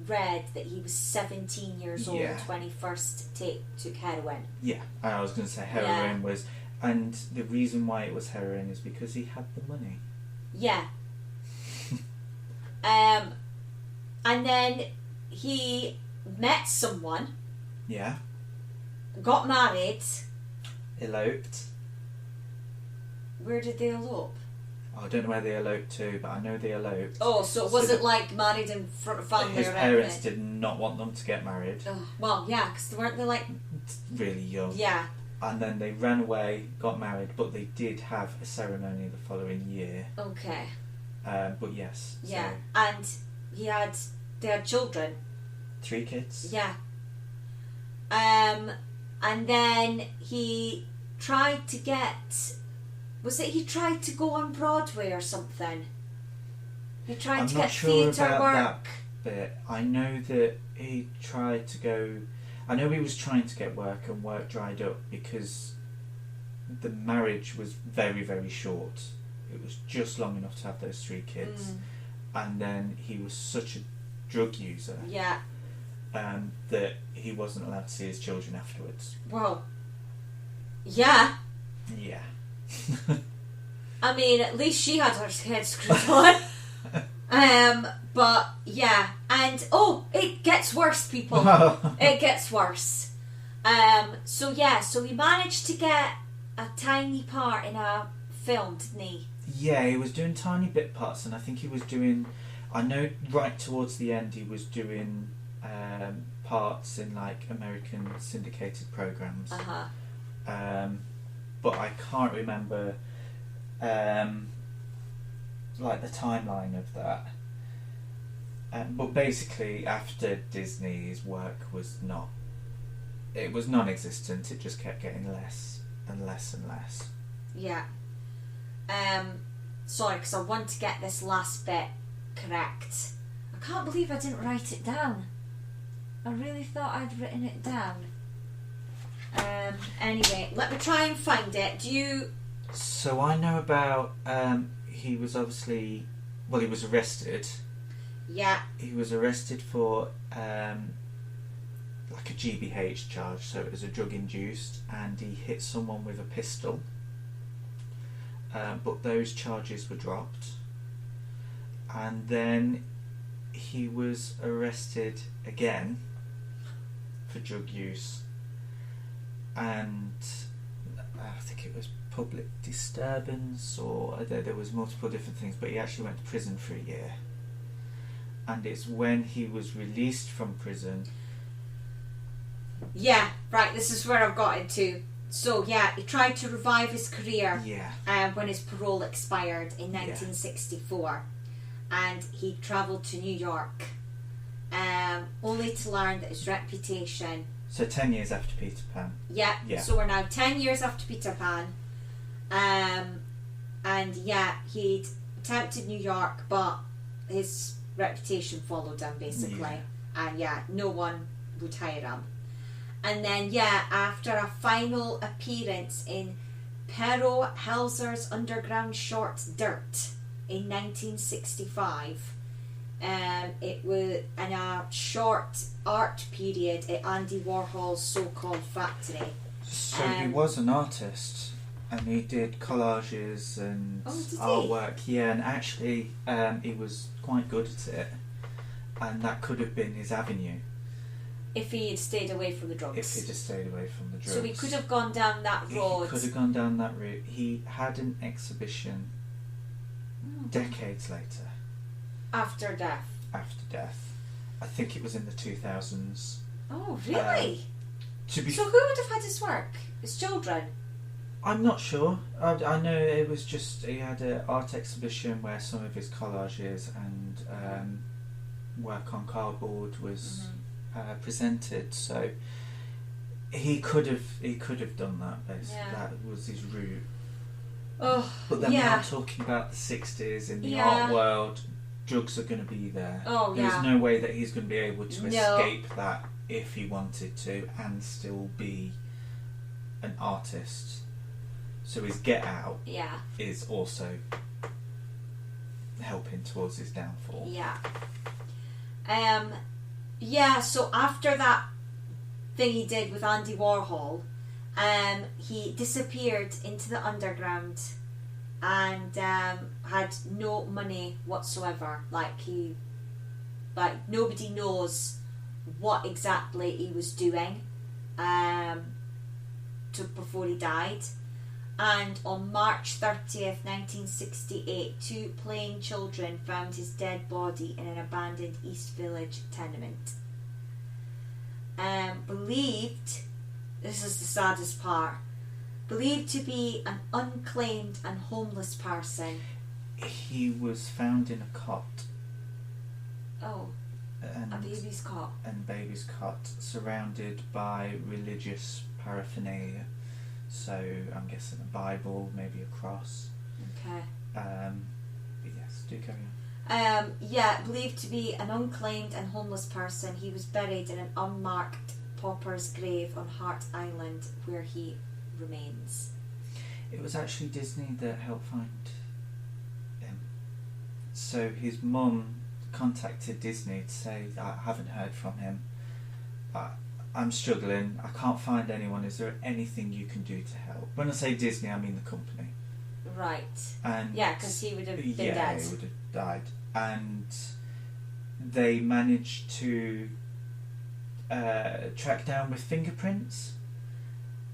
[SPEAKER 2] read that he was 17 years old when he first took heroin.
[SPEAKER 1] Yeah, I was going to say heroin was, and the reason why it was heroin is because he had the money.
[SPEAKER 2] Yeah. And then he met someone.
[SPEAKER 1] Yeah.
[SPEAKER 2] Got married.
[SPEAKER 1] Eloped.
[SPEAKER 2] Where did they elope?
[SPEAKER 1] I don't know where they eloped to, but I know they eloped.
[SPEAKER 2] Oh, so it wasn't like married in front of family
[SPEAKER 1] his
[SPEAKER 2] or
[SPEAKER 1] parents
[SPEAKER 2] anything?
[SPEAKER 1] did not want them to get married.
[SPEAKER 2] Oh, well, yeah, because weren't they like...
[SPEAKER 1] Really young.
[SPEAKER 2] Yeah.
[SPEAKER 1] And then they ran away, got married, but they did have a ceremony the following year.
[SPEAKER 2] Okay.
[SPEAKER 1] But yes.
[SPEAKER 2] Yeah,
[SPEAKER 1] so
[SPEAKER 2] and they had children.
[SPEAKER 1] 3 kids.
[SPEAKER 2] Yeah. And then he tried to get... Was it he tried to go on Broadway or something? He tried to get theatre work.
[SPEAKER 1] That bit. I know that he tried to go... I know he was trying to get work, and work dried up because the marriage was very, very short. It was just long enough to have those 3 kids. And then he was such a drug user that he wasn't allowed to see his children afterwards.
[SPEAKER 2] Well, yeah.
[SPEAKER 1] Yeah.
[SPEAKER 2] I mean, at least she had her head screwed on. But yeah, and it gets worse, people. It gets worse. So he managed to get a tiny part in a film, didn't he?
[SPEAKER 1] Yeah, he was doing tiny bit parts, and I think he was doing... I know right towards the end he was doing parts in like American syndicated programs. But I can't remember like the timeline of that. But basically, after Disney, his work was non-existent. It just kept getting less and less and less.
[SPEAKER 2] Yeah. Sorry, because I want to get this last bit correct. I can't believe I didn't write it down. I really thought I'd written it down. Anyway, let me try and find it. Do you...
[SPEAKER 1] So I know about... he was obviously... Well, he was arrested.
[SPEAKER 2] Yeah.
[SPEAKER 1] He was arrested for like a GBH charge, so it was a drug-induced, and he hit someone with a pistol. But those charges were dropped. And then he was arrested again for drug use. And I think it was public disturbance, or there was multiple different things, but he actually went to prison for a year. And it's when he was released from prison.
[SPEAKER 2] Yeah, right, this is where I've got it to. So yeah, he tried to revive his career when his parole expired in 1964. And he travelled to New York, only to learn that his reputation...
[SPEAKER 1] So 10 years after Peter Pan.
[SPEAKER 2] Yeah. So we're now 10 years after Peter Pan. And yeah, he'd attempted New York, but his reputation followed him, basically.
[SPEAKER 1] Yeah.
[SPEAKER 2] And yeah, no one would hire him. And then yeah, after a final appearance in Pero Helzer's underground short Dirt in 1965, it was in a short art period at Andy Warhol's so-called factory.
[SPEAKER 1] So he was an artist, and he did collages and artwork. Yeah, and actually he was quite good at it, and that could have been his avenue.
[SPEAKER 2] If he had stayed away from the drugs.
[SPEAKER 1] If he'd have stayed away from the drugs.
[SPEAKER 2] So he could have gone down that road.
[SPEAKER 1] He could have gone down that route. He had an exhibition decades later.
[SPEAKER 2] After death.
[SPEAKER 1] After death. I think it was in the 2000s.
[SPEAKER 2] Oh, really? So who would have had his work? His children?
[SPEAKER 1] I'm not sure. I know it was just... He had an art exhibition where some of his collages and work on cardboard was... presented, so he could have done that. Basically, that was his route.
[SPEAKER 2] Oh,
[SPEAKER 1] But then
[SPEAKER 2] yeah.
[SPEAKER 1] we are talking about the 60s in the
[SPEAKER 2] Yeah.
[SPEAKER 1] art world. Drugs are going to be there.
[SPEAKER 2] Oh,
[SPEAKER 1] There's
[SPEAKER 2] yeah.
[SPEAKER 1] no way that he's going to be able to
[SPEAKER 2] No.
[SPEAKER 1] escape that if he wanted to and still be an artist. So his get out
[SPEAKER 2] Yeah.
[SPEAKER 1] is also helping towards his downfall.
[SPEAKER 2] Yeah. Yeah, so after that thing he did with Andy Warhol, he disappeared into the underground and had no money whatsoever. Like nobody knows what exactly he was doing before he died. And on March 30th, 1968, 2 plain children found his dead body in an abandoned East Village tenement. Believed, this is the saddest part, believed to be an unclaimed and homeless person.
[SPEAKER 1] He was found in a cot.
[SPEAKER 2] Oh,
[SPEAKER 1] And
[SPEAKER 2] a baby's cot.
[SPEAKER 1] And baby's cot, surrounded by religious paraphernalia. So I'm guessing a Bible, maybe a cross.
[SPEAKER 2] Okay.
[SPEAKER 1] But yes, do carry on.
[SPEAKER 2] Yeah, believed to be an unclaimed and homeless person. He was buried in an unmarked pauper's grave on Hart Island, where he remains.
[SPEAKER 1] It was actually Disney that helped find him. So his mum contacted Disney to say, I haven't heard from him. I'm struggling. I can't find anyone. Is there anything you can do to help? When I say Disney, I mean the company.
[SPEAKER 2] Right.
[SPEAKER 1] And
[SPEAKER 2] yeah, because he would have been
[SPEAKER 1] dead.
[SPEAKER 2] dead.
[SPEAKER 1] He would have died. And they managed to track down with fingerprints,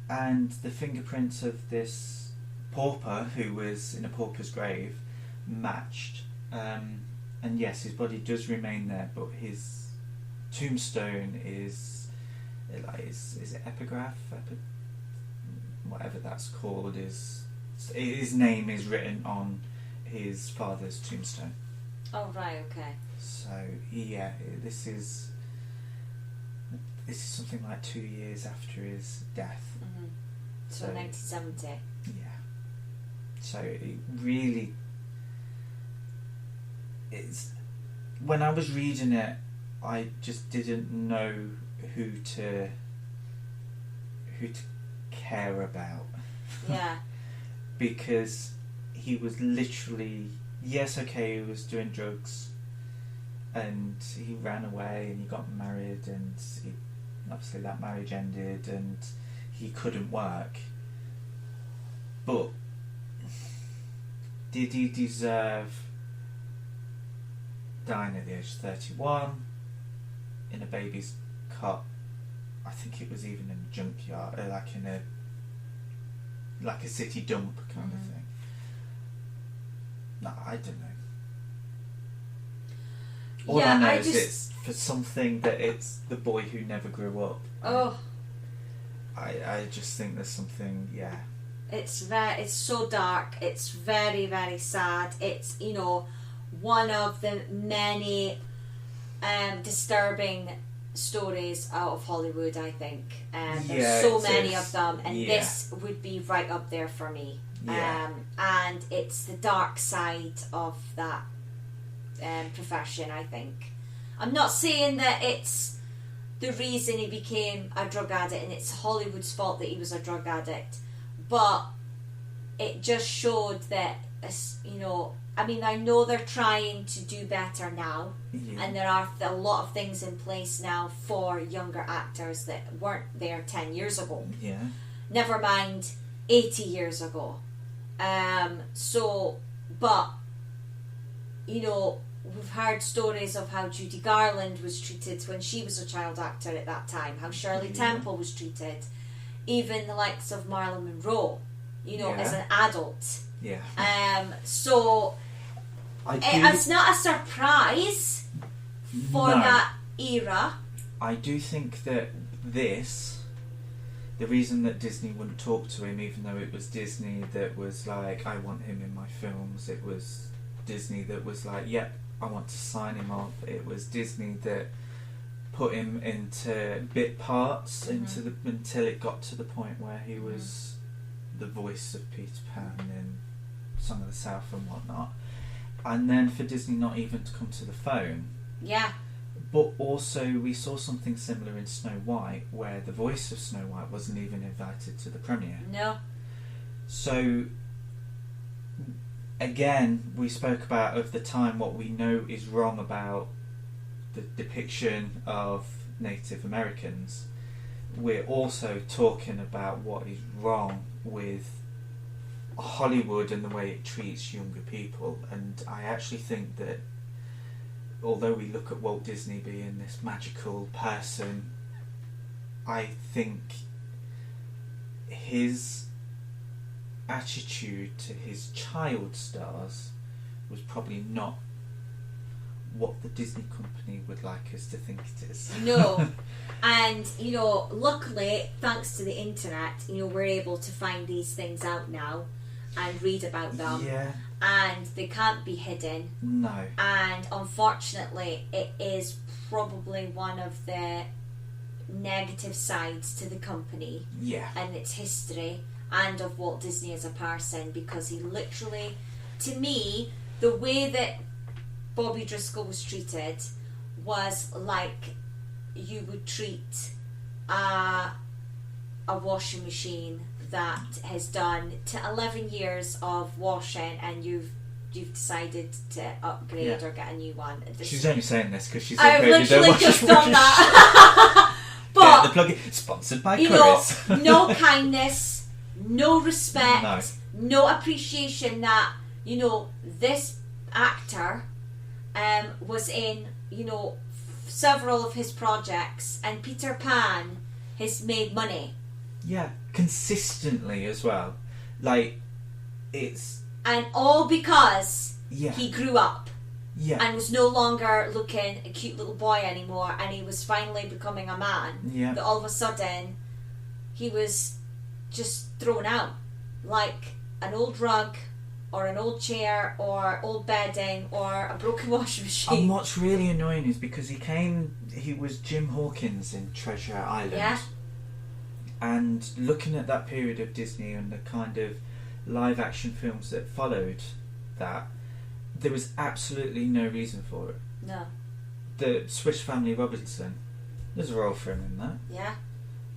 [SPEAKER 1] and the fingerprints of this pauper who was in a pauper's grave matched. And yes, his body does remain there, but his tombstone is it epigraph? Whatever that's called, his name is written on his father's tombstone.
[SPEAKER 2] Oh, right, okay.
[SPEAKER 1] So yeah, this is something like 2 years after his death.
[SPEAKER 2] Mm-hmm. So 1970.
[SPEAKER 1] Yeah. So it really, it's, when I was reading it, I just didn't know who to care about.
[SPEAKER 2] Yeah.
[SPEAKER 1] Because he was literally, yes, okay, he was doing drugs, and he ran away and he got married, and obviously that marriage ended and he couldn't work. But did he deserve dying at the age of 31 in a baby's cot? I think it was even in a junkyard, like a city dump kind of thing. No, I don't know. All I know is it's for something that it's the boy who never grew up.
[SPEAKER 2] Oh.
[SPEAKER 1] I just think there's something, yeah.
[SPEAKER 2] It's so dark. It's very, very sad. It's, one of the many disturbing stories out of Hollywood, I think. There's so many of them, and this would be right up there for me.
[SPEAKER 1] Yeah.
[SPEAKER 2] And it's the dark side of that profession, I think. I'm not saying that it's the reason he became a drug addict and it's Hollywood's fault that he was a drug addict, but it just showed that, I know they're trying to do better now, and there are a lot of things in place now for younger actors that weren't there 10 years ago.
[SPEAKER 1] Yeah. Never
[SPEAKER 2] mind 80 years ago. We've heard stories of how Judy Garland was treated when she was a child actor at that time, how Shirley Temple was treated, even the likes of Marilyn Monroe, as an adult.
[SPEAKER 1] Yeah.
[SPEAKER 2] It's not a surprise for that era.
[SPEAKER 1] I do think that the reason that Disney wouldn't talk to him, even though it was Disney that was like, I want him in my films, it was Disney that was like, yep, I want to sign him off. It was Disney that put him into bit parts until it got to the point where he was the voice of Peter Pan in Song of the South and whatnot, and then for Disney not even to come to the phone.
[SPEAKER 2] Yeah.
[SPEAKER 1] But also we saw something similar in Snow White, where the voice of Snow White wasn't even invited to the premiere.
[SPEAKER 2] No.
[SPEAKER 1] So again, we spoke about of the time what we know is wrong about the depiction of Native Americans. We're also talking about what is wrong with Hollywood and the way it treats younger people. And I actually think that although we look at Walt Disney being this magical person, I think his attitude to his child stars was probably not what the Disney company would like us to think it is.
[SPEAKER 2] No. And, luckily, thanks to the internet, we're able to find these things out now and read about them.
[SPEAKER 1] Yeah.
[SPEAKER 2] And they can't be hidden.
[SPEAKER 1] No.
[SPEAKER 2] And unfortunately, it is probably one of the negative sides to the company.
[SPEAKER 1] Yeah.
[SPEAKER 2] And its history and of Walt Disney as a person, because he literally, to me, the way that Bobby Driscoll was treated was like you would treat a washing machine that has done to 11 years of washing, and you've decided to upgrade or get a new one.
[SPEAKER 1] She's only saying this because she's
[SPEAKER 2] I've
[SPEAKER 1] upgraded
[SPEAKER 2] literally
[SPEAKER 1] her
[SPEAKER 2] just
[SPEAKER 1] washing
[SPEAKER 2] done
[SPEAKER 1] machine.
[SPEAKER 2] that. But
[SPEAKER 1] the plug sponsored by Currys.
[SPEAKER 2] no kindness, no respect,
[SPEAKER 1] No.
[SPEAKER 2] no appreciation that this actor was in several of his projects, and Peter Pan has made money.
[SPEAKER 1] Yeah, consistently as well. Like, it's...
[SPEAKER 2] And all because
[SPEAKER 1] Yeah.
[SPEAKER 2] he grew up.
[SPEAKER 1] Yeah.
[SPEAKER 2] And was no longer looking a cute little boy anymore, and he was finally becoming a man.
[SPEAKER 1] Yeah.
[SPEAKER 2] That all of a sudden he was just thrown out like an old rug or an old chair or old bedding or a broken washing machine.
[SPEAKER 1] And what's really annoying is because he was Jim Hawkins in Treasure Island.
[SPEAKER 2] Yeah.
[SPEAKER 1] And looking at that period of Disney and the kind of live action films that followed that, there was absolutely no reason for it.
[SPEAKER 2] No.
[SPEAKER 1] The Swiss Family Robinson, there's a role for him in that.
[SPEAKER 2] Yeah.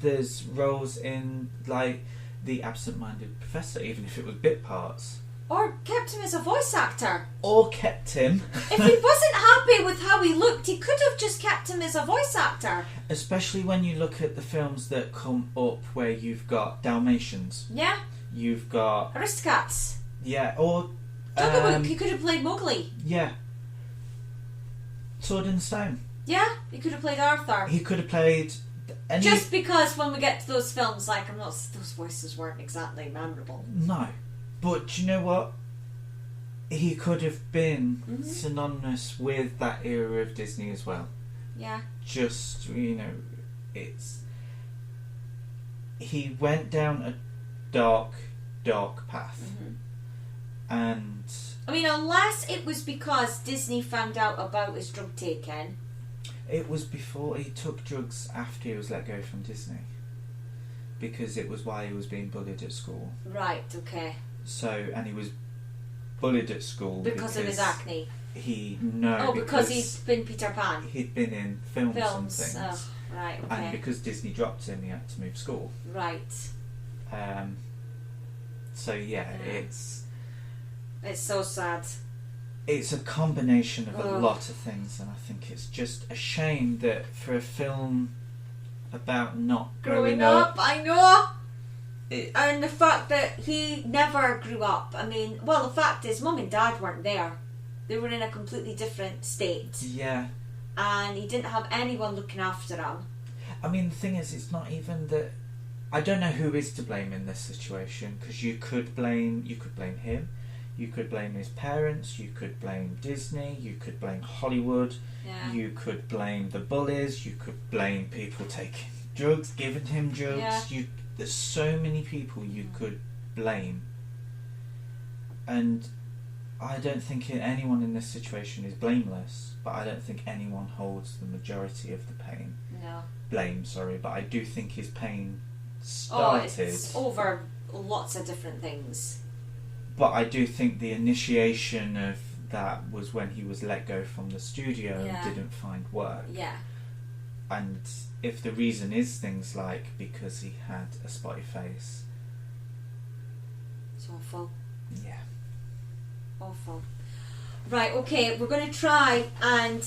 [SPEAKER 1] There's roles in, like, The Absent-Minded Professor, even if it was bit parts.
[SPEAKER 2] Or kept him as a voice actor.
[SPEAKER 1] Or kept him.
[SPEAKER 2] If he wasn't happy with how he looked, he could have just kept him as a voice actor.
[SPEAKER 1] Especially when you look at the films that come up where you've got Dalmatians.
[SPEAKER 2] Yeah.
[SPEAKER 1] You've got...
[SPEAKER 2] Aristocats.
[SPEAKER 1] Yeah, or...
[SPEAKER 2] Duggabook, he could have played Mowgli.
[SPEAKER 1] Yeah. Sword in the Stone.
[SPEAKER 2] Yeah, he could have played Arthur.
[SPEAKER 1] He could have played...
[SPEAKER 2] Just because when we get to those films, those voices weren't exactly memorable.
[SPEAKER 1] No. But do you know what? He could have been synonymous with that era of Disney as well.
[SPEAKER 2] Yeah.
[SPEAKER 1] Just, it's... He went down a dark, dark path.
[SPEAKER 2] Mm-hmm.
[SPEAKER 1] And...
[SPEAKER 2] unless it was because Disney found out about his drug taking.
[SPEAKER 1] It was before he took drugs after he was let go from Disney. Because it was while he was being bullied at school.
[SPEAKER 2] Right, okay.
[SPEAKER 1] And he was bullied at school
[SPEAKER 2] because of his acne.
[SPEAKER 1] Because
[SPEAKER 2] he's been Peter Pan.
[SPEAKER 1] He'd been in films and things.
[SPEAKER 2] Oh, right, okay.
[SPEAKER 1] And because Disney dropped him, he had to move school.
[SPEAKER 2] Right. It's so sad.
[SPEAKER 1] It's a combination of a lot of things, and I think it's just a shame that for a film about not growing up,
[SPEAKER 2] I know. And the fact that he never grew up. The fact is, Mum and Dad weren't there. They were in a completely different state.
[SPEAKER 1] Yeah.
[SPEAKER 2] And he didn't have anyone looking after him.
[SPEAKER 1] The thing is, it's not even that... I don't know who is to blame in this situation, because you could blame him, you could blame his parents, you could blame Disney, you could blame Hollywood, you could blame the bullies, you could blame people taking drugs, giving him drugs.
[SPEAKER 2] Yeah.
[SPEAKER 1] There's so many people you could blame, and I don't think anyone in this situation is blameless, but I don't think anyone holds the majority of the blame, but I do think his pain started...
[SPEAKER 2] it's over lots of different things.
[SPEAKER 1] But I do think the initiation of that was when he was let go from the studio and didn't find work.
[SPEAKER 2] Yeah.
[SPEAKER 1] And if the reason is things like because he had a spotty face.
[SPEAKER 2] It's awful.
[SPEAKER 1] Yeah.
[SPEAKER 2] Awful. Right, okay, we're going to try and,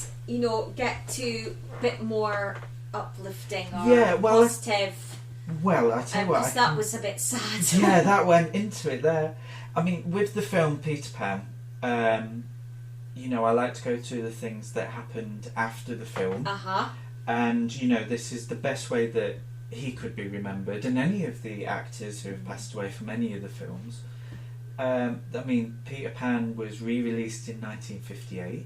[SPEAKER 2] get to a bit more uplifting or positive.
[SPEAKER 1] Well, I tell you what.
[SPEAKER 2] Because that was a bit sad.
[SPEAKER 1] Yeah, that went into it there. I mean, with the film Peter Pan, I like to go to the things that happened after the film.
[SPEAKER 2] Uh-huh.
[SPEAKER 1] And, this is the best way that he could be remembered, and any of the actors who have passed away from any of the films. Peter Pan was re-released in 1958.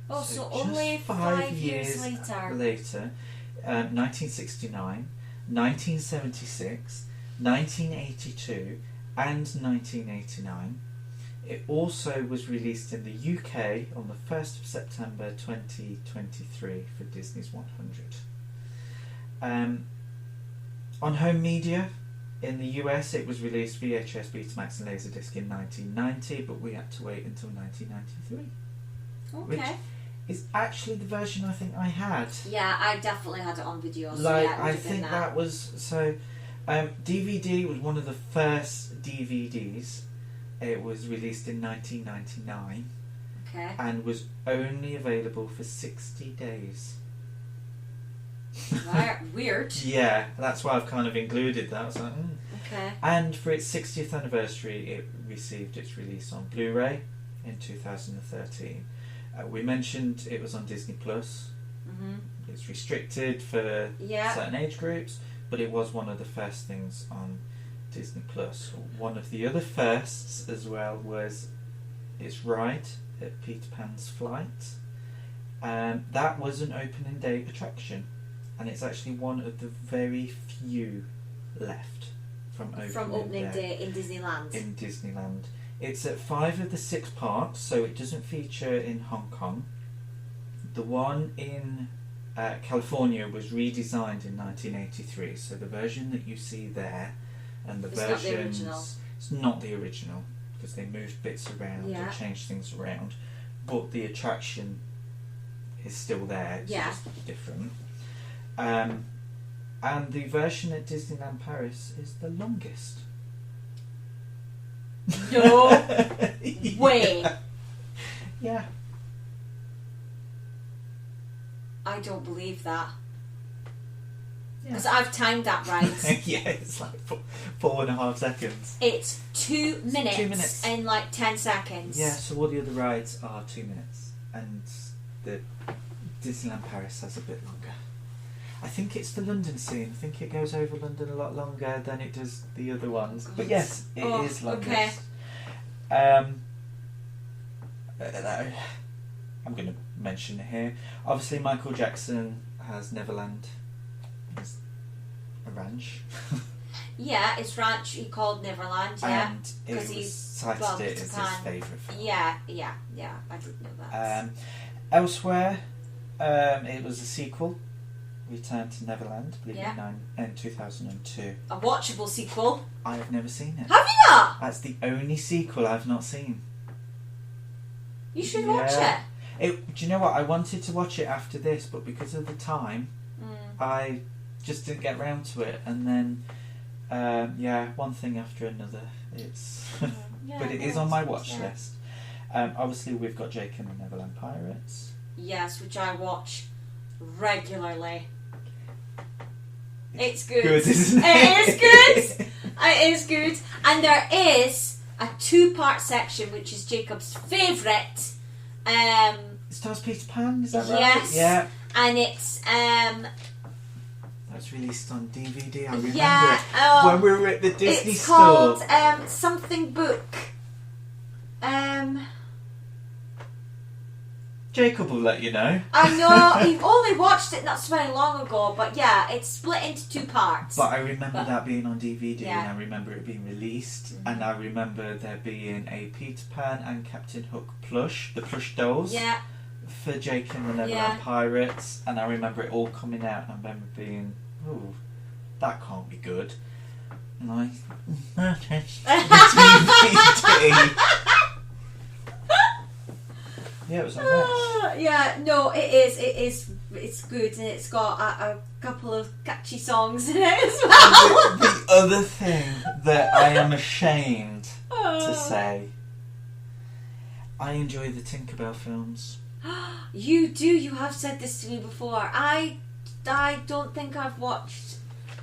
[SPEAKER 2] Oh, so only 5 years later.
[SPEAKER 1] 1969, 1976, 1982, and 1989. It also was released in the UK on the 1st of September 2023 for Disney's 100. On home media, in the US it was released VHS, Betamax and Laserdisc in 1990, but we had to wait until 1993.
[SPEAKER 2] Okay.
[SPEAKER 1] Which is actually the version I think I had.
[SPEAKER 2] Yeah, I definitely had it on video. So
[SPEAKER 1] I think that was... So, DVD was one of the first DVDs. It was released in 1999.
[SPEAKER 2] Okay.
[SPEAKER 1] And was only available for 60 days.
[SPEAKER 2] Weird.
[SPEAKER 1] Yeah, that's why I've kind of included that. I was like,
[SPEAKER 2] Okay.
[SPEAKER 1] And for its 60th anniversary, it received its release on Blu-ray in 2013. We mentioned it was on Disney Plus.
[SPEAKER 2] Mm-hmm.
[SPEAKER 1] It's restricted for certain age groups, but it was one of the first things on Disney Plus. One of the other firsts as well was its ride at Peter Pan's Flight. That was an opening day attraction, and it's actually one of the very few left from opening
[SPEAKER 2] day in Disneyland.
[SPEAKER 1] In Disneyland. It's at 5 of the 6 parks, so it doesn't feature in Hong Kong. The one in California was redesigned in 1983, so the version that you see there and the versions... It's not the original, because they moved bits around and changed things around, but the attraction is still there, it's just different. And the version at Disneyland Paris is the longest.
[SPEAKER 2] No way.
[SPEAKER 1] Yeah.
[SPEAKER 2] I don't believe that. Because I've timed that right.
[SPEAKER 1] Yeah, it's like 4.5 seconds.
[SPEAKER 2] It's 2 minutes.
[SPEAKER 1] 2 minutes.
[SPEAKER 2] And like 10 seconds.
[SPEAKER 1] Yeah, so all the other rides are 2 minutes. And the Disneyland Paris has a bit longer. I think it's the London scene. I think it goes over London a lot longer than it does the other ones. But yes, it is longest.
[SPEAKER 2] Okay.
[SPEAKER 1] I'm going to mention it here. Obviously, Michael Jackson has Neverland as a ranch.
[SPEAKER 2] Yeah, it's ranch he called Neverland, yeah.
[SPEAKER 1] And he cited it as his favourite film.
[SPEAKER 2] Yeah, I did know that.
[SPEAKER 1] Elsewhere, it was a sequel. Return to Neverland, in 2002.
[SPEAKER 2] A watchable sequel.
[SPEAKER 1] I have never seen it.
[SPEAKER 2] Have you not?
[SPEAKER 1] That's the only sequel I've not seen.
[SPEAKER 2] You should watch it.
[SPEAKER 1] Do you know what? I wanted to watch it after this, but because of the time, I just didn't get round to it. And then, one thing after another. It's, but it is on my watch list. Obviously, we've got Jake and the Neverland Pirates.
[SPEAKER 2] Yes, which I watch regularly. It's good.
[SPEAKER 1] Good, isn't it?
[SPEAKER 2] It is good. It is good. And there is a 2-part section, which is Jacob's favourite.
[SPEAKER 1] It stars Peter Pan, is that right?
[SPEAKER 2] Yes.
[SPEAKER 1] Yeah.
[SPEAKER 2] And it's
[SPEAKER 1] that's released on DVD. I remember it when we were at the Disney
[SPEAKER 2] store.
[SPEAKER 1] It's
[SPEAKER 2] called something book.
[SPEAKER 1] Jacob will let you know.
[SPEAKER 2] I know, we've only watched it not so very long ago, but yeah, it's split into 2 parts.
[SPEAKER 1] But I remember that being on DVD, and I remember it being released, and I remember there being a Peter Pan and Captain Hook plush, the plush dolls, for Jake and the Neverland Pirates, and I remember it all coming out, and I remember being, ooh, that can't be good. I purchased the DVD. Yeah, it was a mess.
[SPEAKER 2] Yeah, no, it is. It's good, and it's got a couple of catchy songs in it as well.
[SPEAKER 1] The other thing that I am ashamed to say, I enjoy the Tinkerbell films.
[SPEAKER 2] You do. You have said this to me before. I don't think I've watched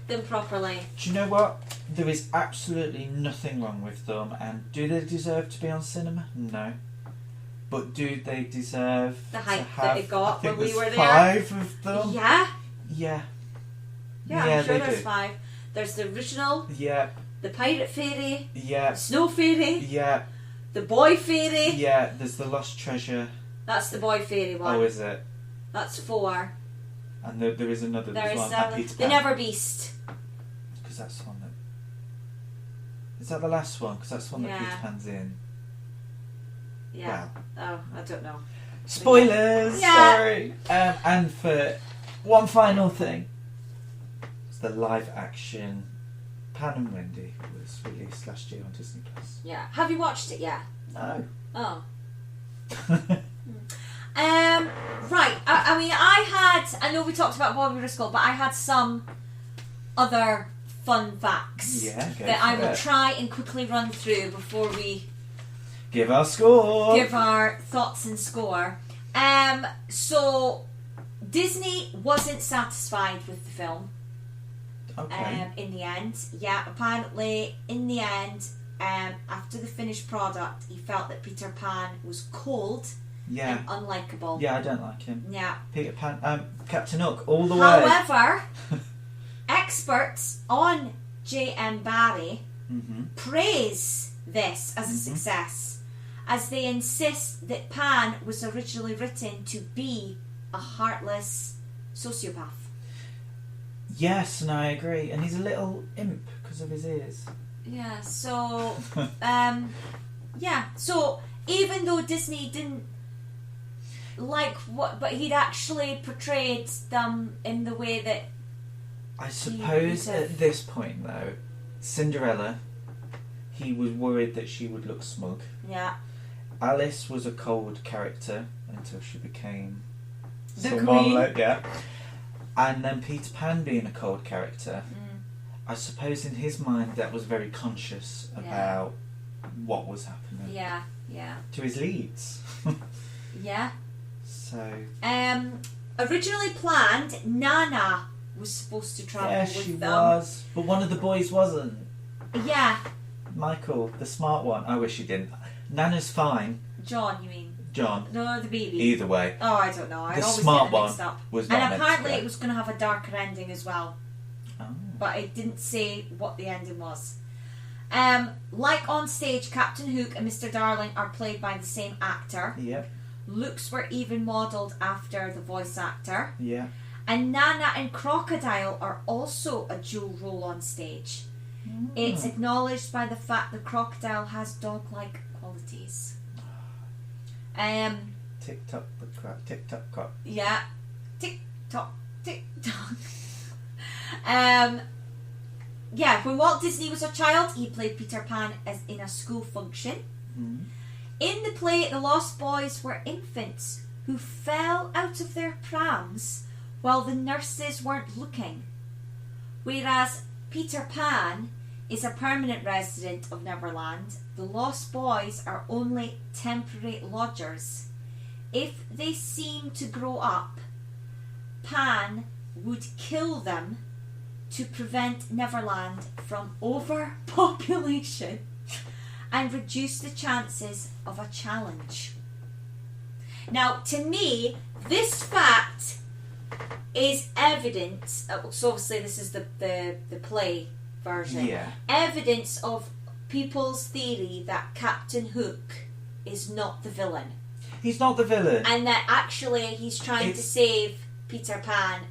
[SPEAKER 2] them properly.
[SPEAKER 1] Do you know what? There is absolutely nothing wrong with them, and do they deserve to be on cinema? No. But do they deserve
[SPEAKER 2] The hype
[SPEAKER 1] to have,
[SPEAKER 2] that it got when we were there?
[SPEAKER 1] 5 of them?
[SPEAKER 2] Yeah.
[SPEAKER 1] Yeah.
[SPEAKER 2] I'm sure
[SPEAKER 1] they
[SPEAKER 2] there's
[SPEAKER 1] do.
[SPEAKER 2] 5. There's the original,
[SPEAKER 1] Yeah.
[SPEAKER 2] the Pirate Fairy,
[SPEAKER 1] Yeah.
[SPEAKER 2] the Snow Fairy,
[SPEAKER 1] Yeah.
[SPEAKER 2] the Boy Fairy.
[SPEAKER 1] Yeah. There's the Lost Treasure.
[SPEAKER 2] That's the Boy Fairy one.
[SPEAKER 1] Oh, is it?
[SPEAKER 2] That's 4.
[SPEAKER 1] And there is another.
[SPEAKER 2] There
[SPEAKER 1] There's
[SPEAKER 2] is
[SPEAKER 1] one at Peter
[SPEAKER 2] the
[SPEAKER 1] Pan.
[SPEAKER 2] Never Beast.
[SPEAKER 1] Because that's the one that. Is that the last one? Because that's the one that
[SPEAKER 2] Yeah.
[SPEAKER 1] Peter Pan's in.
[SPEAKER 2] Yeah.
[SPEAKER 1] Wow.
[SPEAKER 2] Oh, I don't know.
[SPEAKER 1] Spoilers!
[SPEAKER 2] Yeah.
[SPEAKER 1] Sorry. And for one final thing, it's the live action Pan and Wendy was released last year on Disney Plus.
[SPEAKER 2] Yeah. Have you watched it yet?
[SPEAKER 1] No.
[SPEAKER 2] Oh. Right. I know we talked about Bobby Driscoll, but I had some other fun facts that I will try and quickly run through before we
[SPEAKER 1] give our score.
[SPEAKER 2] Give our thoughts and score. So Disney wasn't satisfied with the film.
[SPEAKER 1] Okay.
[SPEAKER 2] In the end, yeah. Apparently, in the end, after the finished product, he felt that Peter Pan was cold.
[SPEAKER 1] Yeah.
[SPEAKER 2] And unlikable.
[SPEAKER 1] Yeah, I don't like him.
[SPEAKER 2] Yeah.
[SPEAKER 1] Peter Pan, Captain Hook, all the way.
[SPEAKER 2] However, experts on J.M. Barrie praise this as a success, as they insist that Pan was originally written to be a heartless sociopath.
[SPEAKER 1] Yes, and I agree. And he's a little imp because of his ears.
[SPEAKER 2] Yeah, so... so even though Disney didn't like but he'd actually portrayed them in the way that
[SPEAKER 1] I suppose at this point though, Cinderella, he was worried that she would look smug.
[SPEAKER 2] Yeah.
[SPEAKER 1] Alice was a cold character until she became
[SPEAKER 2] the
[SPEAKER 1] someone
[SPEAKER 2] queen.
[SPEAKER 1] like and then Peter Pan being a cold character, I suppose in his mind that was very conscious about what was happening.
[SPEAKER 2] Yeah.
[SPEAKER 1] To his leads.
[SPEAKER 2] Yeah.
[SPEAKER 1] So.
[SPEAKER 2] Originally planned, Nana was supposed to travel with them.
[SPEAKER 1] Yeah, she was. But one of the boys wasn't.
[SPEAKER 2] Yeah.
[SPEAKER 1] Michael, the smart one. I wish he didn't. Nana's fine.
[SPEAKER 2] John, you mean?
[SPEAKER 1] John.
[SPEAKER 2] No, the baby.
[SPEAKER 1] Either way.
[SPEAKER 2] Oh, I don't know. I
[SPEAKER 1] The
[SPEAKER 2] always
[SPEAKER 1] smart
[SPEAKER 2] get them
[SPEAKER 1] one
[SPEAKER 2] mixed up.
[SPEAKER 1] was not
[SPEAKER 2] and
[SPEAKER 1] meant
[SPEAKER 2] apparently
[SPEAKER 1] to go.
[SPEAKER 2] it was going to have a darker ending as well.
[SPEAKER 1] Oh.
[SPEAKER 2] But it didn't say what the ending was. Like on stage, Captain Hook and Mr. Darling are played by the same actor.
[SPEAKER 1] Yep.
[SPEAKER 2] Looks were even modelled after the voice actor.
[SPEAKER 1] Yeah.
[SPEAKER 2] And Nana and Crocodile are also a dual role on stage. It's acknowledged by the fact the crocodile has dog-like qualities.
[SPEAKER 1] Tick tock, tick tock, cock.
[SPEAKER 2] Yeah. Tick tock, tick tock. When Walt Disney was a child, he played Peter Pan as in a school function. In the play, the Lost Boys were infants who fell out of their prams while the nurses weren't looking. Whereas Peter Pan is a permanent resident of Neverland, the Lost Boys are only temporary lodgers. If they seem to grow up, Pan would kill them to prevent Neverland from overpopulation and reduce the chances of a challenge. Now, to me, this fact is evidence. So obviously, this is the play version.
[SPEAKER 1] Yeah.
[SPEAKER 2] Evidence of people's theory that Captain Hook is not the villain,
[SPEAKER 1] He's not the villain.
[SPEAKER 2] and that actually he's trying to save Peter Pan,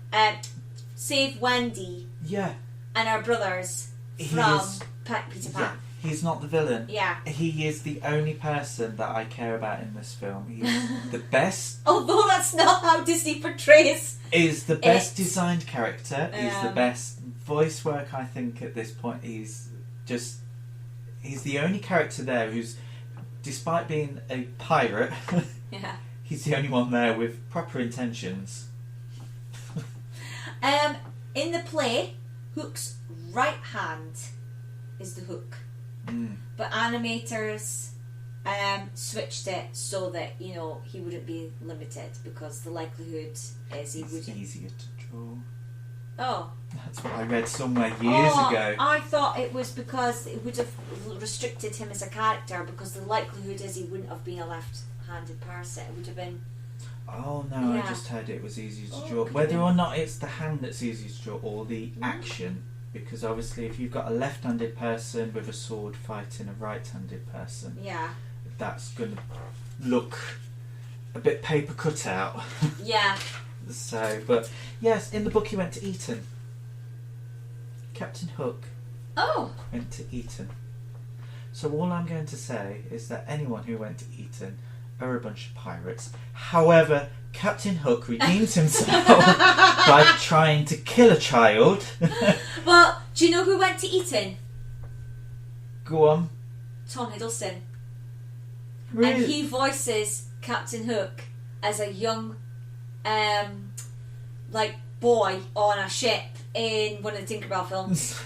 [SPEAKER 2] save Wendy
[SPEAKER 1] Yeah.
[SPEAKER 2] and our brothers
[SPEAKER 1] He
[SPEAKER 2] from
[SPEAKER 1] is-
[SPEAKER 2] Peter Pan.
[SPEAKER 1] Yeah. He's not the villain.
[SPEAKER 2] Yeah.
[SPEAKER 1] He is the only person that I care about in this film. He's the best.
[SPEAKER 2] Although that's not how Disney portrays.
[SPEAKER 1] Is the best designed character. He's the
[SPEAKER 2] Um,
[SPEAKER 1] best voice work, I think, at this point. He's the only character there who's, despite being a pirate,
[SPEAKER 2] Yeah.
[SPEAKER 1] he's the only one there with proper intentions.
[SPEAKER 2] In the play, Hook's right hand is the Hook. But animators switched it so that, you know, he wouldn't be limited, because the likelihood is he
[SPEAKER 1] It's
[SPEAKER 2] wouldn't.
[SPEAKER 1] easier to draw.
[SPEAKER 2] Oh.
[SPEAKER 1] That's what I read somewhere years ago.
[SPEAKER 2] I thought it was because it would have restricted him as a character, because the likelihood is he wouldn't have been a left-handed person. It would have been...
[SPEAKER 1] Oh no,
[SPEAKER 2] Yeah.
[SPEAKER 1] I just heard it was easier to
[SPEAKER 2] Oh,
[SPEAKER 1] draw.
[SPEAKER 2] could
[SPEAKER 1] Whether
[SPEAKER 2] be.
[SPEAKER 1] or not it's the hand that's easier to draw or the action. Because obviously if you've got a left-handed person with a sword fighting a right-handed person,
[SPEAKER 2] Yeah.
[SPEAKER 1] that's going to look a bit paper cut out.
[SPEAKER 2] Yeah.
[SPEAKER 1] So, but yes, in the book he went to Eton. Captain Hook
[SPEAKER 2] Oh.
[SPEAKER 1] went to Eton. So all I'm going to say is that anyone who went to Eton are a bunch of pirates. However, Captain Hook redeems himself by trying to kill a child.
[SPEAKER 2] Well, do you know who went to Eton?
[SPEAKER 1] Go on.
[SPEAKER 2] Tom Hiddleston.
[SPEAKER 1] Really?
[SPEAKER 2] And he voices Captain Hook as a young, boy on a ship in one of the Tinkerbell films.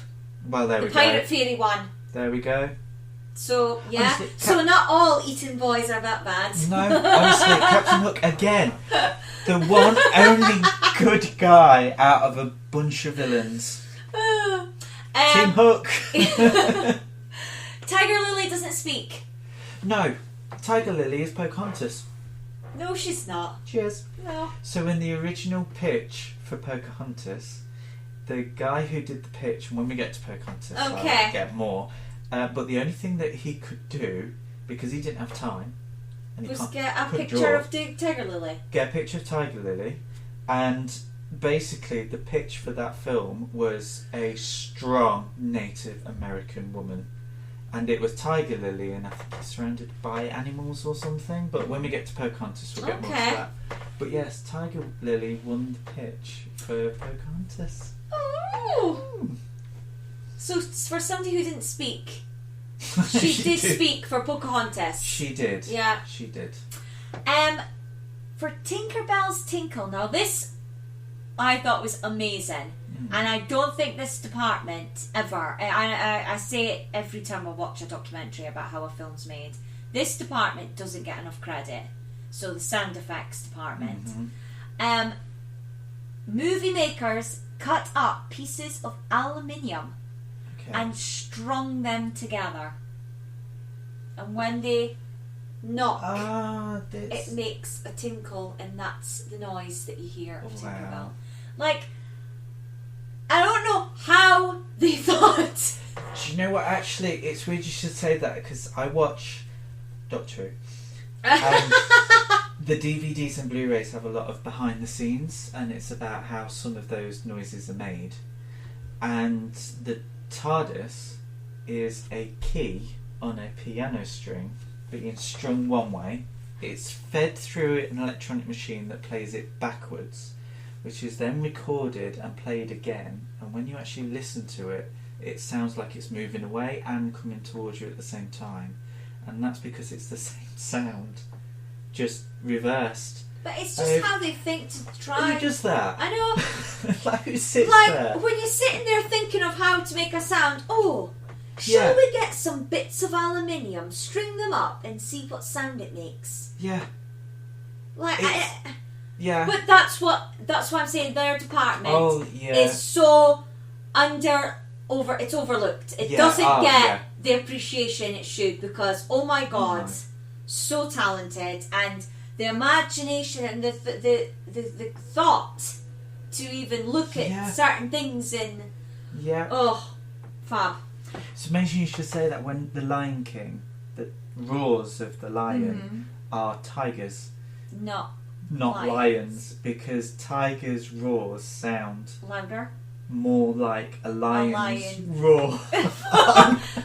[SPEAKER 1] Well, there
[SPEAKER 2] The
[SPEAKER 1] we
[SPEAKER 2] Pirate
[SPEAKER 1] go.
[SPEAKER 2] Fairy one.
[SPEAKER 1] There we go.
[SPEAKER 2] So, yeah.
[SPEAKER 1] Honestly,
[SPEAKER 2] So not all Eton boys are that bad.
[SPEAKER 1] No, honestly, Captain Hook again. The one only good guy out of a bunch of villains. Team Hook.
[SPEAKER 2] Tiger Lily doesn't speak.
[SPEAKER 1] No, Tiger Lily is Pocahontas.
[SPEAKER 2] No, she's not.
[SPEAKER 1] Cheers.
[SPEAKER 2] No.
[SPEAKER 1] So in the original pitch for Pocahontas, the guy who did the pitch, and when we get to Pocahontas,
[SPEAKER 2] Okay.
[SPEAKER 1] I'll get more. But the only thing that he could do, because he didn't have time, and he
[SPEAKER 2] Was
[SPEAKER 1] can't,
[SPEAKER 2] get a
[SPEAKER 1] couldn't
[SPEAKER 2] picture
[SPEAKER 1] draw,
[SPEAKER 2] of the Tiger Lily.
[SPEAKER 1] get a picture of Tiger Lily, and basically the pitch for that film was a strong Native American woman. And it was Tiger Lily, and I think it's surrounded by animals or something. But when we get to Pocahontas, we'll get more to
[SPEAKER 2] Okay.
[SPEAKER 1] that. But yes, Tiger Lily won the pitch for Pocahontas.
[SPEAKER 2] Oh. So for somebody who didn't speak, she did speak for Pocahontas.
[SPEAKER 1] She did.
[SPEAKER 2] Yeah.
[SPEAKER 1] She did.
[SPEAKER 2] For Tinkerbell's Tinkle, now this I thought was amazing. And I don't think this department ever, I say it every time I watch a documentary about how a film's made, this department doesn't get enough credit. So the sound effects department. Movie makers cut up pieces of aluminium and strung them together. And when they knock, it makes a tinkle, and that's the noise that you hear of Tinkerbell. Like, I don't know how they thought.
[SPEAKER 1] Do you know what? Actually, it's weird you should say that, because I watch Doctor Who. And the DVDs and Blu-rays have a lot of behind the scenes, and it's about how some of those noises are made. And the TARDIS is a key on a piano string being strung one way. It's fed through an electronic machine that plays it backwards, which is then recorded and played again, and when you actually listen to it, it sounds like it's moving away and coming towards you at the same time. And that's because it's the same sound, just reversed.
[SPEAKER 2] But it's just how they think to try.
[SPEAKER 1] Who does that?
[SPEAKER 2] I know.
[SPEAKER 1] Like, who sits
[SPEAKER 2] like
[SPEAKER 1] there?
[SPEAKER 2] when you're sitting there thinking of how to make a sound, shall we get some bits of aluminium, string them up, and see what sound it makes?
[SPEAKER 1] Yeah.
[SPEAKER 2] Like,
[SPEAKER 1] yeah.
[SPEAKER 2] But that's what I'm saying. Their department is so it's overlooked. It doesn't get the appreciation it should, because oh my god, so talented, and the imagination and the thought to even look at certain things in fab.
[SPEAKER 1] It's amazing you should say that when the Lion King, the roars of the lion are tigers, not lions, because tigers' roars sound
[SPEAKER 2] louder.
[SPEAKER 1] more like a lion's
[SPEAKER 2] lion.
[SPEAKER 1] roar.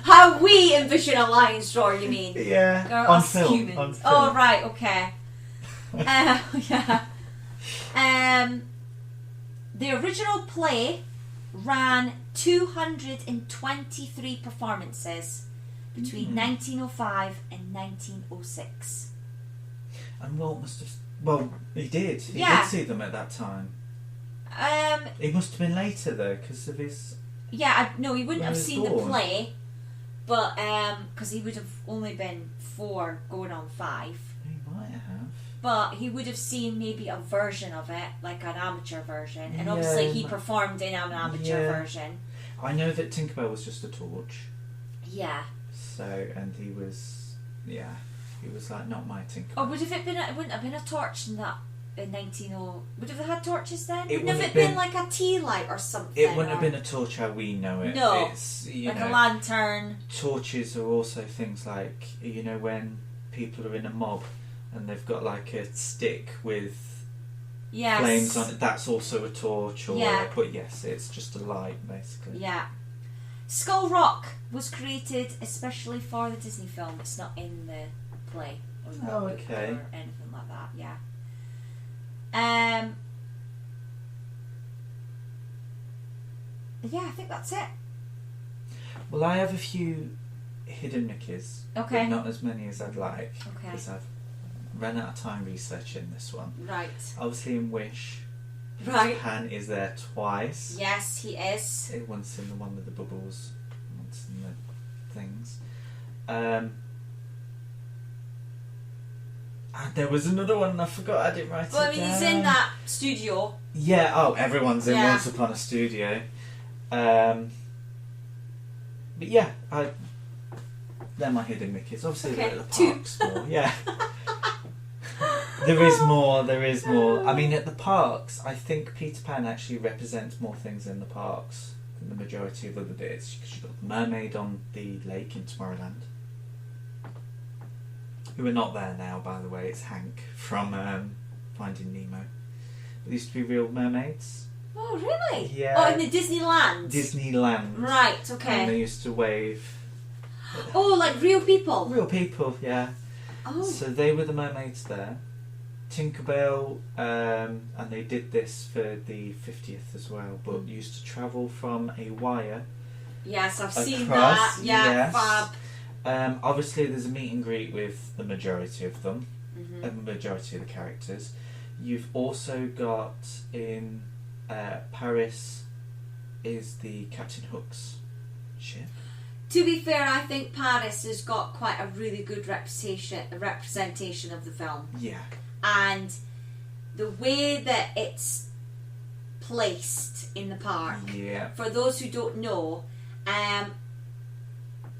[SPEAKER 2] How we envision a lion's roar, you mean?
[SPEAKER 1] Yeah,
[SPEAKER 2] Or
[SPEAKER 1] on
[SPEAKER 2] us
[SPEAKER 1] film.
[SPEAKER 2] humans.
[SPEAKER 1] On film.
[SPEAKER 2] Oh, right, okay. Yeah. The original play ran 223 performances between 1905 and 1906.
[SPEAKER 1] And Walt must have... Well, he did. He
[SPEAKER 2] Yeah.
[SPEAKER 1] did see them at that time. It must have been later, though, because of his...
[SPEAKER 2] Yeah, no, he wouldn't
[SPEAKER 1] When
[SPEAKER 2] have
[SPEAKER 1] he was
[SPEAKER 2] seen the
[SPEAKER 1] born.
[SPEAKER 2] play, but because he would have only been 4 going on 5.
[SPEAKER 1] He might have.
[SPEAKER 2] But he would have seen maybe a version of it, like an amateur version, and
[SPEAKER 1] Yeah,
[SPEAKER 2] obviously he performed in an amateur version.
[SPEAKER 1] I know that Tinkerbell was just a torch.
[SPEAKER 2] Yeah.
[SPEAKER 1] So, and he was... Yeah. He was like, not my Tinkerbell.
[SPEAKER 2] Or would have it been? It wouldn't have been a torch in that in 1900. Would have had torches then?
[SPEAKER 1] It
[SPEAKER 2] Wouldn't have
[SPEAKER 1] would
[SPEAKER 2] it
[SPEAKER 1] have
[SPEAKER 2] been
[SPEAKER 1] been-
[SPEAKER 2] like a tea light or something?
[SPEAKER 1] It wouldn't have
[SPEAKER 2] or-
[SPEAKER 1] been a torch how we know it.
[SPEAKER 2] No.
[SPEAKER 1] It's, you
[SPEAKER 2] like
[SPEAKER 1] know,
[SPEAKER 2] a lantern.
[SPEAKER 1] torches are also things like, you know, when people are in a mob and they've got like a stick with
[SPEAKER 2] Yes.
[SPEAKER 1] flames on it, that's also a torch. Or,
[SPEAKER 2] Yeah.
[SPEAKER 1] But yes, it's just a light, basically.
[SPEAKER 2] Yeah. Skull Rock was created especially for the Disney film. It's not in the play or the
[SPEAKER 1] Oh,
[SPEAKER 2] book
[SPEAKER 1] okay.
[SPEAKER 2] or anything like that. Yeah. Yeah, I think that's it.
[SPEAKER 1] Well, I have a few hidden Mickeys.
[SPEAKER 2] Okay.
[SPEAKER 1] But not as many as I'd like.
[SPEAKER 2] Okay.
[SPEAKER 1] Because I've run out of time researching this one.
[SPEAKER 2] Right.
[SPEAKER 1] Obviously in Wish,
[SPEAKER 2] Right.
[SPEAKER 1] Pan is there twice.
[SPEAKER 2] Yes, he is.
[SPEAKER 1] Once in the one with the bubbles, once in the things. And there was another one, I forgot, I didn't write
[SPEAKER 2] Well, I
[SPEAKER 1] it
[SPEAKER 2] mean,
[SPEAKER 1] down.
[SPEAKER 2] he's in that studio.
[SPEAKER 1] Yeah, oh, everyone's in
[SPEAKER 2] Yeah.
[SPEAKER 1] Once Upon a Studio. But yeah, they're my hidden Mickeys. Obviously
[SPEAKER 2] Okay,
[SPEAKER 1] they're at the
[SPEAKER 2] 2.
[SPEAKER 1] parks more, yeah. There is more. I mean, at the parks, I think Peter Pan actually represents more things in the parks than the majority of other bits. Because you've got the mermaid on the lake in Tomorrowland, who are not there now, by the way. It's Hank from Finding Nemo. There used to be real mermaids.
[SPEAKER 2] Oh, really?
[SPEAKER 1] Yeah.
[SPEAKER 2] Oh, in the Disneyland.
[SPEAKER 1] Disneyland.
[SPEAKER 2] Right.
[SPEAKER 1] And
[SPEAKER 2] Okay.
[SPEAKER 1] they used to wave.
[SPEAKER 2] Oh, like real people.
[SPEAKER 1] Real people, yeah.
[SPEAKER 2] Oh.
[SPEAKER 1] So they were the mermaids there. Tinkerbell, and they did this for the 50th as well, but used to travel from a wire
[SPEAKER 2] Yes, I've seen
[SPEAKER 1] across.
[SPEAKER 2] that. Yeah,
[SPEAKER 1] Yes.
[SPEAKER 2] fab.
[SPEAKER 1] Obviously, there's a meet and greet with the majority of them,
[SPEAKER 2] Mhm.
[SPEAKER 1] the majority of the characters. You've also got in Paris is the Captain Hook's ship.
[SPEAKER 2] To be fair, I think Paris has got quite a really good representation of the film.
[SPEAKER 1] Yeah.
[SPEAKER 2] And the way that it's placed in the park,
[SPEAKER 1] Yeah.
[SPEAKER 2] for those who don't know,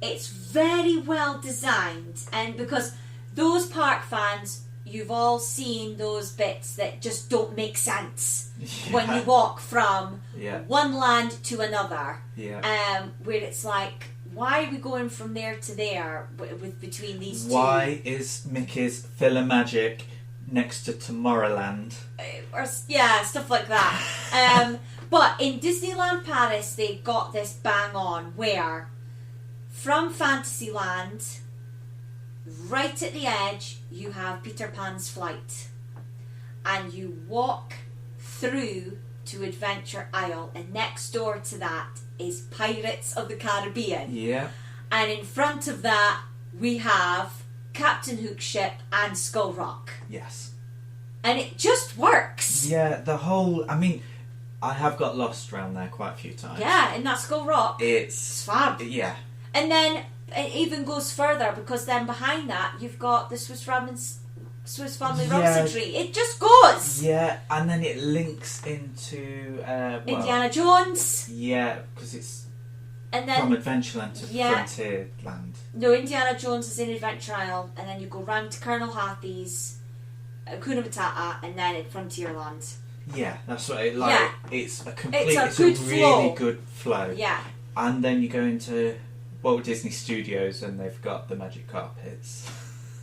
[SPEAKER 2] it's very well designed, and because those park fans, you've all seen those bits that just don't make sense when you walk from
[SPEAKER 1] Yeah.
[SPEAKER 2] one land to another,
[SPEAKER 1] Yeah.
[SPEAKER 2] where it's like, why are we going from there to there with between these two?
[SPEAKER 1] Why is Mickey's Philomagic next to Tomorrowland?
[SPEAKER 2] Or yeah, stuff like that. But in Disneyland Paris, they got this bang on where from Fantasyland, right at the edge, you have Peter Pan's flight, and you walk through to Adventure Isle, and next door to that is Pirates of the Caribbean.
[SPEAKER 1] Yeah.
[SPEAKER 2] And in front of that, we have Captain Hook's ship and Skull Rock.
[SPEAKER 1] Yes.
[SPEAKER 2] And it just works.
[SPEAKER 1] Yeah, the whole... I mean, I have got lost around there quite a few times.
[SPEAKER 2] Yeah, in that Skull Rock. It's
[SPEAKER 1] It's...
[SPEAKER 2] fab.
[SPEAKER 1] Yeah.
[SPEAKER 2] And then it even goes further, because then behind that, you've got the Swiss Family
[SPEAKER 1] Yeah.
[SPEAKER 2] Robinson tree. It just goes.
[SPEAKER 1] Yeah, and then it links into...
[SPEAKER 2] Indiana Jones.
[SPEAKER 1] Yeah, because it's
[SPEAKER 2] And
[SPEAKER 1] from
[SPEAKER 2] then,
[SPEAKER 1] Adventureland to
[SPEAKER 2] Yeah.
[SPEAKER 1] Frontierland.
[SPEAKER 2] no, Indiana Jones is in Adventure Isle, and then you go round to Colonel Hathie's, Hakuna Matata, and then in Frontierland.
[SPEAKER 1] Yeah, that's what it like.
[SPEAKER 2] Yeah.
[SPEAKER 1] It's a complete...
[SPEAKER 2] It's a
[SPEAKER 1] It's
[SPEAKER 2] good
[SPEAKER 1] a really
[SPEAKER 2] flow.
[SPEAKER 1] good flow.
[SPEAKER 2] Yeah.
[SPEAKER 1] And then you go into Walt Disney Studios and they've got the magic carpets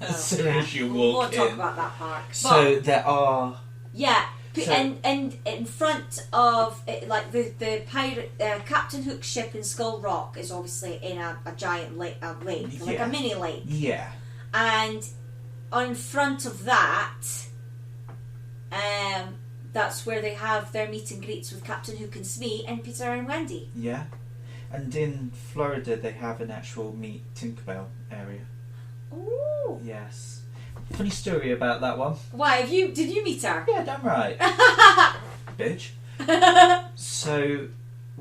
[SPEAKER 1] as soon as you
[SPEAKER 2] We won't
[SPEAKER 1] walk
[SPEAKER 2] talk
[SPEAKER 1] in.
[SPEAKER 2] about that park.
[SPEAKER 1] So there are...
[SPEAKER 2] Yeah, And in front of it, like the pirate Captain Hook's ship in Skull Rock is obviously in a giant lake, like a mini lake.
[SPEAKER 1] Yeah.
[SPEAKER 2] And in front of that, that's where they have their meet and greets with Captain Hook and Smee and Peter and Wendy.
[SPEAKER 1] Yeah. And in Florida, they have an actual Meet Tinkerbell area.
[SPEAKER 2] Ooh.
[SPEAKER 1] Yes. Funny story about that one.
[SPEAKER 2] Why, did you meet her?
[SPEAKER 1] Yeah, damn right. Bitch. So,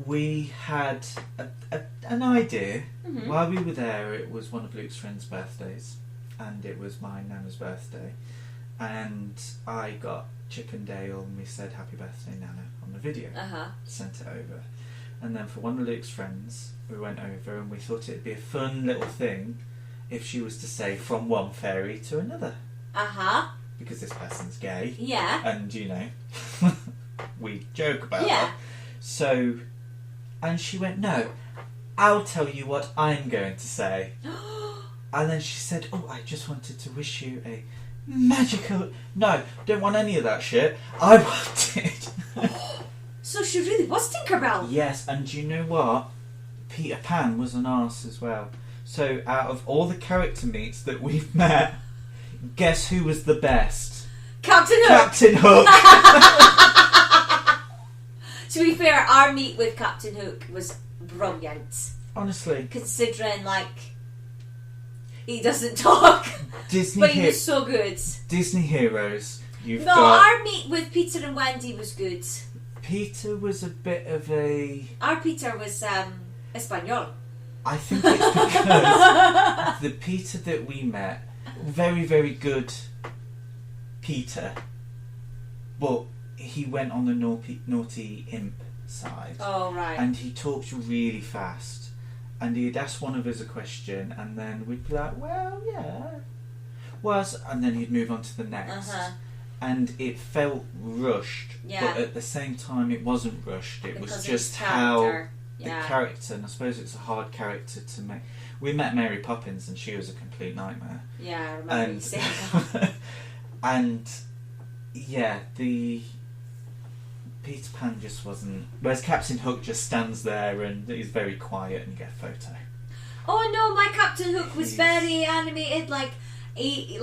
[SPEAKER 1] we had an idea.
[SPEAKER 2] Mm-hmm.
[SPEAKER 1] While we were there, it was one of Luke's friends' birthdays. And it was my Nana's birthday. And I got Chippendale and we said happy birthday Nana on the video. Sent it over. And then for one of Luke's friends, we went over and we thought it'd be a fun little thing if she was to say from one fairy to another. Because this person's gay.
[SPEAKER 2] Yeah.
[SPEAKER 1] And, you know, we joke about
[SPEAKER 2] that.
[SPEAKER 1] So, and she went, no, I'll tell you what I'm going to say. And then she said, oh, I just wanted to wish you a magical... No, don't want any of that shit. I wanted...
[SPEAKER 2] So she really was Tinkerbell?
[SPEAKER 1] Yes, and do you know what? Peter Pan was an arse as well. So out of all the character meets that we've met, guess who was the best?
[SPEAKER 2] Captain Hook!
[SPEAKER 1] Captain Hook!
[SPEAKER 2] To be fair, our meet with Captain Hook was brilliant.
[SPEAKER 1] Honestly.
[SPEAKER 2] Considering, like... He doesn't talk, but he was so good.
[SPEAKER 1] Disney heroes.
[SPEAKER 2] Our meet with Peter and Wendy was good.
[SPEAKER 1] Peter was a bit of a...
[SPEAKER 2] Our Peter was Espanol.
[SPEAKER 1] I think it's because the Peter that we met, very, very good Peter, but he went on the naughty imp side.
[SPEAKER 2] Oh, right.
[SPEAKER 1] And he talked really fast. And he'd ask one of us a question, and then we'd be like, well, yeah. And then he'd move on to the next. And it felt rushed, but at the same time it wasn't rushed. It was just how the character, and I suppose it's a hard character to make. We met Mary Poppins and she was a complete nightmare.
[SPEAKER 2] Yeah, I remember you saying that.
[SPEAKER 1] And yeah, the Peter Pan just wasn't. Whereas Captain Hook just stands there and he's very quiet and you get a photo.
[SPEAKER 2] Oh no, my Captain Hook was very animated. He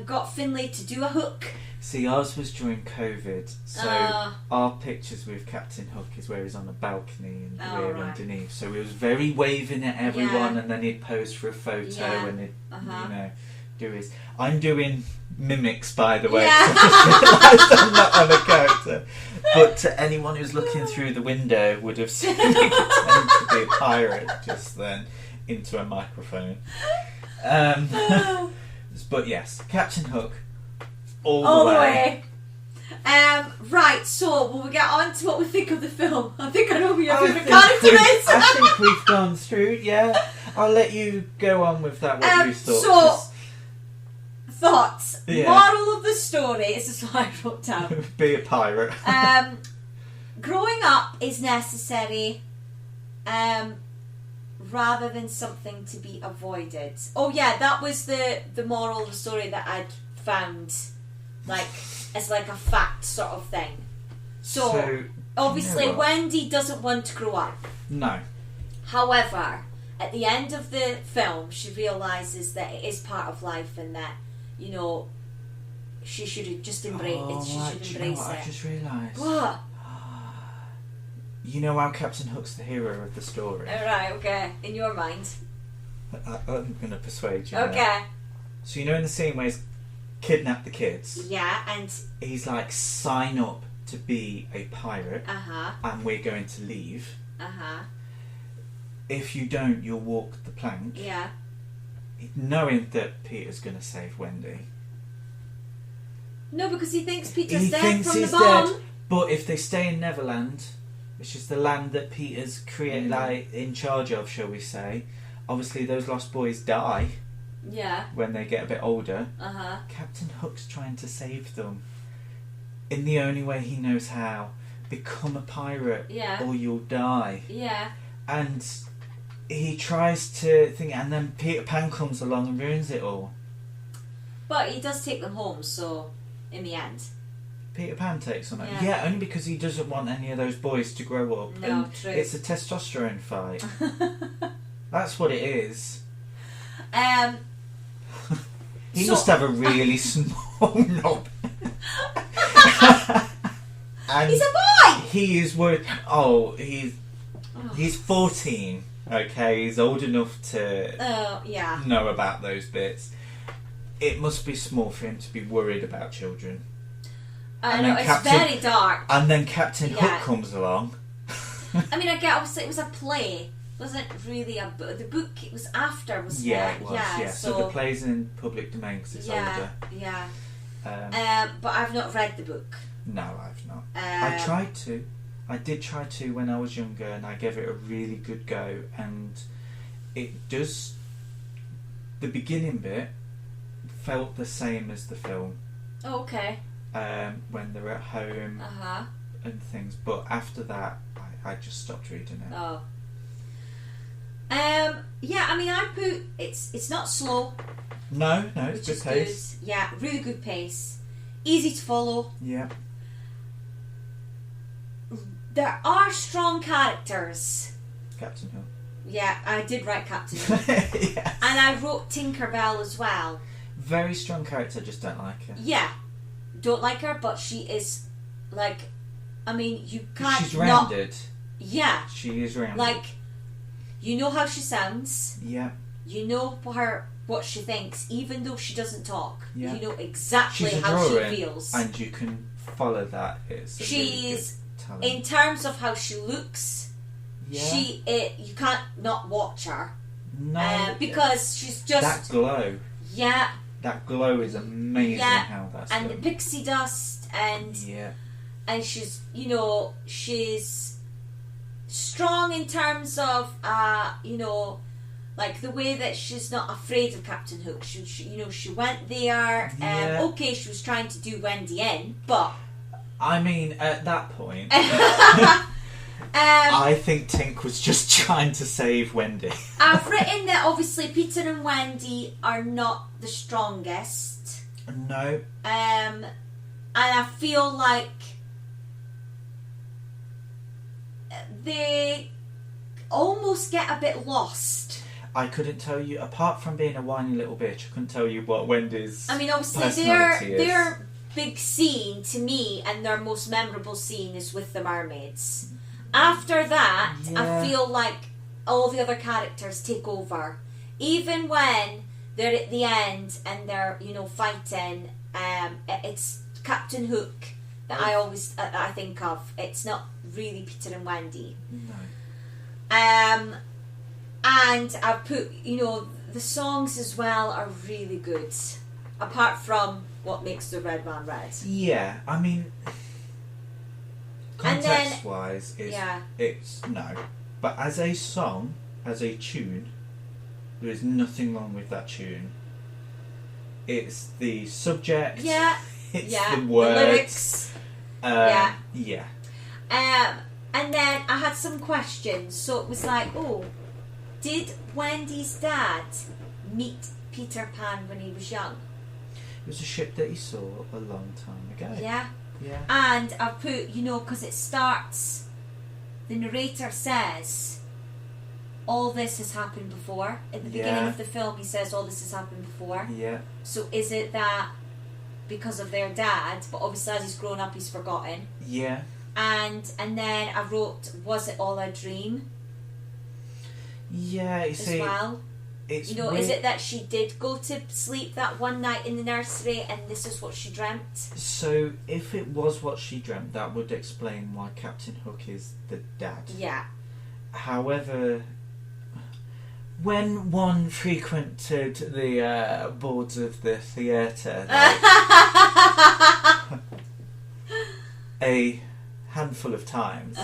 [SPEAKER 2] got Finlay to do a hook.
[SPEAKER 1] See, ours was during COVID, so our pictures with Captain Hook is where he's on the balcony and we're underneath. So he was very waving at everyone, and then he'd pose for a photo and he'd, you know, do his. I'm doing mimics, by the way.
[SPEAKER 2] Yeah.
[SPEAKER 1] I realised I'm not on a character. But to anyone who's looking through the window would have seen me pretend to be a pirate just then into a microphone. But yes, Captain Hook, all the way.
[SPEAKER 2] Right, so will we get on to what we think of the film? I think I know who your favourite character is.
[SPEAKER 1] I think we've gone through, yeah. I'll let you go on with that, what you thought.
[SPEAKER 2] So, thoughts. Moral of the story, this is what I wrote down.
[SPEAKER 1] Be a pirate.
[SPEAKER 2] Growing up is necessary, rather than something to be avoided. Oh yeah, that was the moral of the story that I'd found, like, as like a fact sort of thing. So obviously
[SPEAKER 1] you know
[SPEAKER 2] Wendy doesn't want to grow up.
[SPEAKER 1] No.
[SPEAKER 2] However, at the end of the film, she realises that it is part of life and that, you know, she should just embrace it. She should embrace it.
[SPEAKER 1] I just realised.
[SPEAKER 2] What?
[SPEAKER 1] You know how Captain Hook's the hero of the story?
[SPEAKER 2] Right, okay. In your mind.
[SPEAKER 1] I'm going to persuade you.
[SPEAKER 2] Okay.
[SPEAKER 1] Now. So you know in the scene where he's kidnapped the kids?
[SPEAKER 2] Yeah, and...
[SPEAKER 1] He's like, sign up to be a pirate and we're going to leave. If you don't, you'll walk the plank.
[SPEAKER 2] Yeah.
[SPEAKER 1] Knowing that Peter's going to save Wendy.
[SPEAKER 2] No, because he thinks Peter's dead from the bomb.
[SPEAKER 1] Dead, but if they stay in Neverland, which is the land that Peter's like in charge of, shall we say, obviously those lost boys die.
[SPEAKER 2] Yeah.
[SPEAKER 1] When they get a bit older. Captain Hook's trying to save them in the only way he knows how. Become a pirate, or you'll die.
[SPEAKER 2] Yeah.
[SPEAKER 1] And he tries to think, and then Peter Pan comes along and ruins it all.
[SPEAKER 2] But he does take them home, so in the end.
[SPEAKER 1] Peter Pan takes on it.
[SPEAKER 2] Yeah.
[SPEAKER 1] Yeah, only because he doesn't want any of those boys to grow up.
[SPEAKER 2] No,
[SPEAKER 1] and
[SPEAKER 2] true.
[SPEAKER 1] It's a testosterone fight. That's what it is. He must have a really small knob. And
[SPEAKER 2] he's a boy!
[SPEAKER 1] He is worth. Oh, he's 14. Okay, he's old enough to
[SPEAKER 2] yeah.
[SPEAKER 1] know about those bits. It must be small for him to be worried about children.
[SPEAKER 2] I know, it's very dark.
[SPEAKER 1] And then Captain Hook comes along.
[SPEAKER 2] I mean, I get, obviously it was a play. It wasn't really a book. The book, it was after, wasn't it?
[SPEAKER 1] Yeah, it was, yeah. So the play's in public domain because it's older.
[SPEAKER 2] Yeah. But I've not read the book.
[SPEAKER 1] No, I've not. I tried to. I did try to when I was younger, and I gave it a really good go. And it does. The beginning bit felt the same as the film.
[SPEAKER 2] Oh, okay.
[SPEAKER 1] When they're at home and things, but after that, I just stopped reading it.
[SPEAKER 2] Oh. Yeah, I mean, I put it's not slow.
[SPEAKER 1] No, it's good pace.
[SPEAKER 2] Good. Yeah, really good pace. Easy to follow.
[SPEAKER 1] Yeah.
[SPEAKER 2] There are strong characters.
[SPEAKER 1] Captain Hook.
[SPEAKER 2] Yeah, I did write Captain Hook.
[SPEAKER 1] Yes.
[SPEAKER 2] And I wrote Tinkerbell as well.
[SPEAKER 1] Very strong character, just don't like her.
[SPEAKER 2] Yeah. Don't like her, but she is, like, I mean, you can't
[SPEAKER 1] She's rounded.
[SPEAKER 2] Yeah.
[SPEAKER 1] She is rounded.
[SPEAKER 2] Like, you know how she sounds.
[SPEAKER 1] Yeah.
[SPEAKER 2] You know what she thinks, even though she doesn't talk.
[SPEAKER 1] Yeah.
[SPEAKER 2] You know exactly
[SPEAKER 1] She's
[SPEAKER 2] how she feels.
[SPEAKER 1] And you can follow that. It's really good talent.
[SPEAKER 2] In terms of how she looks,
[SPEAKER 1] yeah.
[SPEAKER 2] You can't not watch her.
[SPEAKER 1] No.
[SPEAKER 2] Because she's just...
[SPEAKER 1] That glow.
[SPEAKER 2] Yeah.
[SPEAKER 1] That glow is amazing how that's
[SPEAKER 2] and
[SPEAKER 1] done.
[SPEAKER 2] the pixie dust and she's, you know, she's strong in terms of you know, like the way that she's not afraid of Captain Hook. She you know, she went there. Okay, she was trying to do Wendy in, but
[SPEAKER 1] I mean, at that point, I think Tink was just trying to save Wendy.
[SPEAKER 2] I've written that obviously Peter and Wendy are not the strongest.
[SPEAKER 1] No.
[SPEAKER 2] And I feel like they almost get a bit lost.
[SPEAKER 1] I couldn't tell you, apart from being a whiny little bitch, I couldn't tell you what Wendy's personality is.
[SPEAKER 2] Their big scene to me, and their most memorable scene, is with the mermaids. After that, I feel like all the other characters take over. Even when they're at the end and they're, you know, fighting, it's Captain Hook that I think of. It's not really Peter and Wendy.
[SPEAKER 1] No.
[SPEAKER 2] And I've put, you know, the songs as well are really good. Apart from What Makes the Red Man Red.
[SPEAKER 1] Yeah, I mean, context-wise, it's no. But as a song, as a tune, there is nothing wrong with that tune. It's the subject.
[SPEAKER 2] Yeah.
[SPEAKER 1] It's the words.
[SPEAKER 2] The lyrics.
[SPEAKER 1] Yeah.
[SPEAKER 2] And then I had some questions. So it was like, did Wendy's dad meet Peter Pan when he was young?
[SPEAKER 1] It was a ship that he saw a long time ago.
[SPEAKER 2] Yeah.
[SPEAKER 1] Yeah.
[SPEAKER 2] And I've put, you know, because it starts, the narrator says, all this has happened before. At the beginning of the film, he says, all this has happened before.
[SPEAKER 1] Yeah.
[SPEAKER 2] So is it that because of their dad, but obviously as he's grown up, he's forgotten?
[SPEAKER 1] Yeah.
[SPEAKER 2] And then I wrote, was it all a dream?
[SPEAKER 1] Yeah, you see,
[SPEAKER 2] well?
[SPEAKER 1] It's,
[SPEAKER 2] you know, is it that she did go to sleep that one night in the nursery and this is what she dreamt?
[SPEAKER 1] So, if it was what she dreamt, that would explain why Captain Hook is the dad.
[SPEAKER 2] Yeah.
[SPEAKER 1] However, when one frequented the boards of the theatre, a handful of times,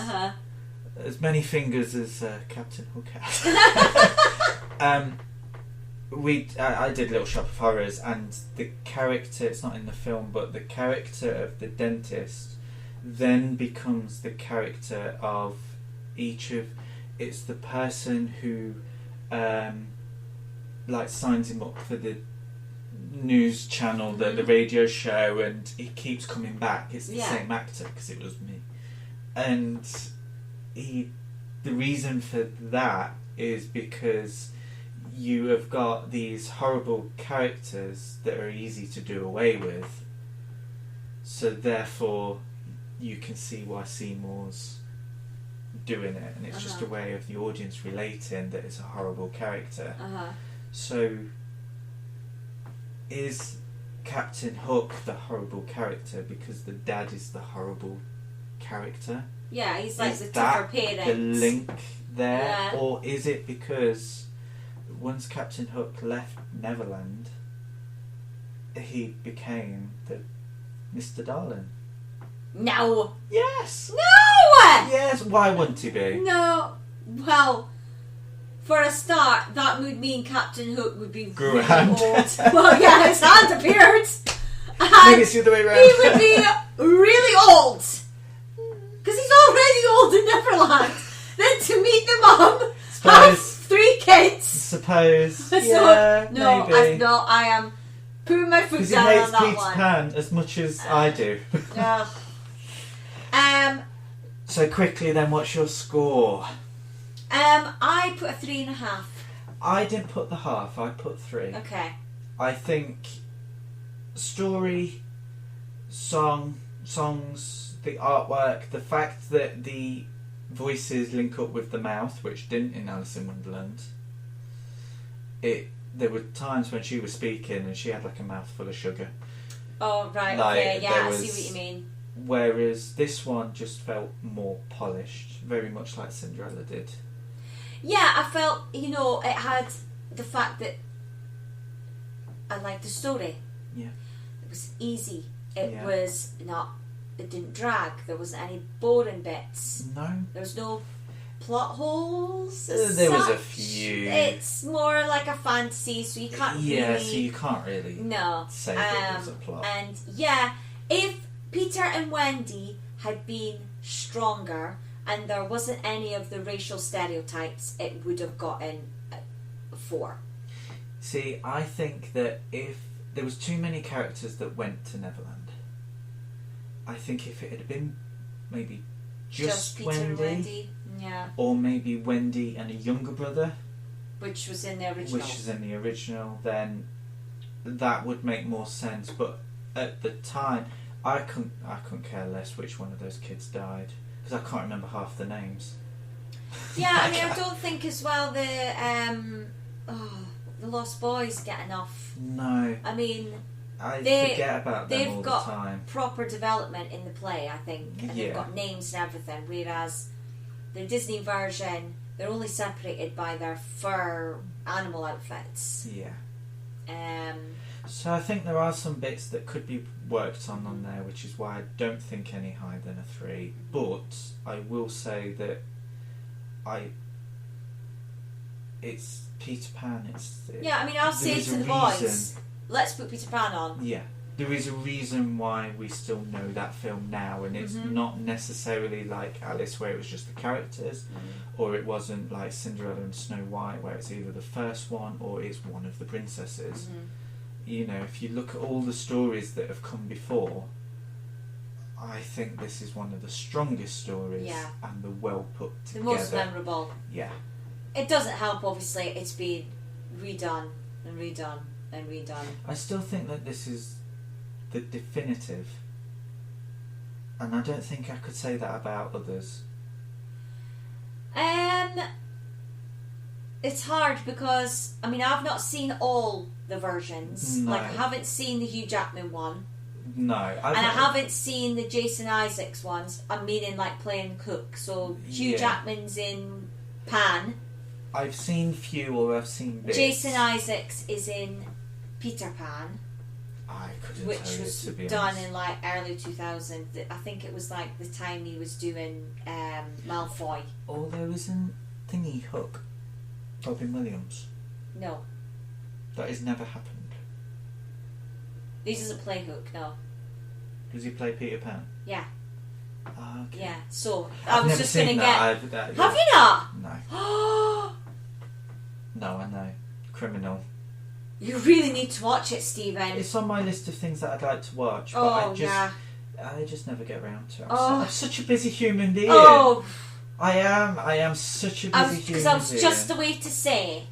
[SPEAKER 1] as many fingers as Captain Hook has, I did Little Shop of Horrors, and the character, it's not in the film, but the character of the dentist then becomes the character of each of, it's the person who like signs him up for the news channel, the radio show, and he keeps coming back. It's the same actor, because it was me. And the reason for that is because you have got these horrible characters that are easy to do away with. So therefore, you can see why Seymour's doing it, and it's just a way of the audience relating that it's a horrible character. So, is Captain Hook the horrible character because the dad is the horrible character?
[SPEAKER 2] Yeah, he's like
[SPEAKER 1] is
[SPEAKER 2] the tougher parent.
[SPEAKER 1] The link there, or is it because once Captain Hook left Neverland, he became the Mr. Darling?
[SPEAKER 2] No.
[SPEAKER 1] Yes.
[SPEAKER 2] No.
[SPEAKER 1] Yes. Why wouldn't he be?
[SPEAKER 2] No. Well, for a start, that would mean Captain Hook would be
[SPEAKER 1] Grew a
[SPEAKER 2] really
[SPEAKER 1] hand.
[SPEAKER 2] old. Well, yeah, his hand appeared.
[SPEAKER 1] Maybe it's the other way around.
[SPEAKER 2] He would be really old. Because he's already old in Neverland. Then to meet the mum, have 3 kids.
[SPEAKER 1] Suppose.
[SPEAKER 2] So,
[SPEAKER 1] yeah,
[SPEAKER 2] no,
[SPEAKER 1] maybe.
[SPEAKER 2] I am putting my foot
[SPEAKER 1] Because he
[SPEAKER 2] down
[SPEAKER 1] hates
[SPEAKER 2] on that
[SPEAKER 1] Peter
[SPEAKER 2] one.
[SPEAKER 1] Pan as much as I do. So quickly then, what's your score?
[SPEAKER 2] I put a 3.5.
[SPEAKER 1] I didn't put the half, I put 3.
[SPEAKER 2] Okay.
[SPEAKER 1] I think story, songs, the artwork, the fact that the voices link up with the mouth, which didn't in Alice in Wonderland. There were times when she was speaking and she had like a mouthful of sugar.
[SPEAKER 2] Oh, right, okay, yeah, I see what you mean.
[SPEAKER 1] Whereas this one just felt more polished, very much like Cinderella did.
[SPEAKER 2] Yeah, I felt, it had the fact that I liked the story.
[SPEAKER 1] Yeah.
[SPEAKER 2] It was easy. It didn't drag. There wasn't any boring bits.
[SPEAKER 1] No.
[SPEAKER 2] There was no plot holes.
[SPEAKER 1] There was a few.
[SPEAKER 2] It's more like a fantasy, so you can't really...
[SPEAKER 1] Yeah, so you can't really say that there's a plot.
[SPEAKER 2] And yeah, if Peter and Wendy had been stronger and there wasn't any of the racial stereotypes, it would have gotten a 4.
[SPEAKER 1] See, I think that if there was too many characters that went to Neverland, I think if it had been maybe just
[SPEAKER 2] Peter
[SPEAKER 1] Wendy,
[SPEAKER 2] and Wendy, yeah,
[SPEAKER 1] or maybe Wendy and a younger brother,
[SPEAKER 2] which was in the original,
[SPEAKER 1] then that would make more sense. But at the time, I couldn't care less which one of those kids died, because I can't remember half the names.
[SPEAKER 2] Yeah, I mean, I don't think as well the Lost Boys get enough.
[SPEAKER 1] No.
[SPEAKER 2] I mean,
[SPEAKER 1] I forget about them all
[SPEAKER 2] they've
[SPEAKER 1] the
[SPEAKER 2] got
[SPEAKER 1] time.
[SPEAKER 2] proper development in the play, I think, and they've got names and everything. Whereas the Disney version, they're only separated by their fur animal outfits.
[SPEAKER 1] Yeah.
[SPEAKER 2] So
[SPEAKER 1] I think there are some bits that could be worked on there, which is why I don't think any higher than a 3. But I will say that it's Peter Pan.
[SPEAKER 2] Yeah, I mean, I'll say to the boys, let's put Peter Pan on.
[SPEAKER 1] Yeah, there is a reason why we still know that film now, and it's not necessarily like Alice, where it was just the characters, or it wasn't like Cinderella and Snow White, where it's either the first one or it's one of the princesses. If you look at all the stories that have come before, I think this is one of the strongest stories and the well put together.
[SPEAKER 2] The most memorable.
[SPEAKER 1] Yeah.
[SPEAKER 2] It doesn't help, obviously, it's been redone and redone and redone.
[SPEAKER 1] I still think that this is the definitive, and I don't think I could say that about others.
[SPEAKER 2] It's hard because, I mean, I've not seen all the versions.
[SPEAKER 1] No.
[SPEAKER 2] Like, I haven't seen the Hugh Jackman one.
[SPEAKER 1] No.
[SPEAKER 2] I haven't seen the Jason Isaacs ones. I'm meaning, like, playing Cook. So, Hugh Jackman's in Pan.
[SPEAKER 1] I've seen few, or I've seen bits.
[SPEAKER 2] Jason Isaacs is in Peter Pan.
[SPEAKER 1] I couldn't
[SPEAKER 2] which
[SPEAKER 1] tell you,
[SPEAKER 2] was
[SPEAKER 1] to be
[SPEAKER 2] done
[SPEAKER 1] honest.
[SPEAKER 2] in like early 2000. I think it was like the time he was doing Malfoy.
[SPEAKER 1] Although isn't Thingy Hook Robin Williams?
[SPEAKER 2] No.
[SPEAKER 1] That has never happened.
[SPEAKER 2] He doesn't play Hook, no.
[SPEAKER 1] Does he play Peter Pan?
[SPEAKER 2] Yeah.
[SPEAKER 1] Oh, okay.
[SPEAKER 2] Yeah, so
[SPEAKER 1] I've
[SPEAKER 2] I was
[SPEAKER 1] never
[SPEAKER 2] just going to
[SPEAKER 1] seen
[SPEAKER 2] get...
[SPEAKER 1] that.
[SPEAKER 2] Have you not?
[SPEAKER 1] No. No, I know. Criminal.
[SPEAKER 2] You really need to watch it, Stephen.
[SPEAKER 1] It's on my list of things that I'd like to watch, but I just never get around to it. I'm such a busy human being.
[SPEAKER 2] Oh,
[SPEAKER 1] I am such a busy human being.
[SPEAKER 2] Because I was just a way to say,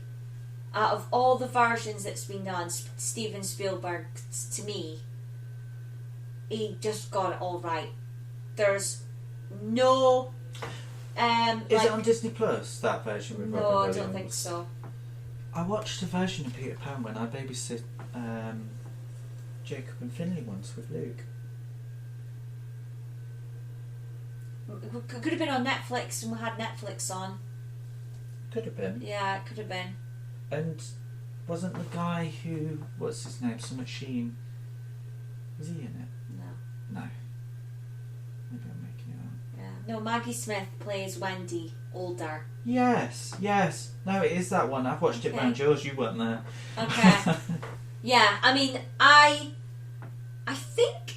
[SPEAKER 2] out of all the versions that's been done, Steven Spielberg, to me, he just got it all right. There's no...
[SPEAKER 1] Is it on Disney Plus, that version with Robin Williams?
[SPEAKER 2] No, I don't think so.
[SPEAKER 1] I watched a version of Peter Pan when I babysit Jacob and Finley once with Luke.
[SPEAKER 2] It could have been on Netflix, and we had Netflix on.
[SPEAKER 1] Could have been.
[SPEAKER 2] Yeah, it could have been.
[SPEAKER 1] And wasn't the guy who... What's his name? Summer Sheen. Was he in it?
[SPEAKER 2] No.
[SPEAKER 1] No. Maybe I'm making it up.
[SPEAKER 2] Yeah. No, Maggie Smith plays Wendy, older.
[SPEAKER 1] Yes. No, it is that one. I've watched it round yours. You weren't there.
[SPEAKER 2] Okay. Yeah, I mean, I think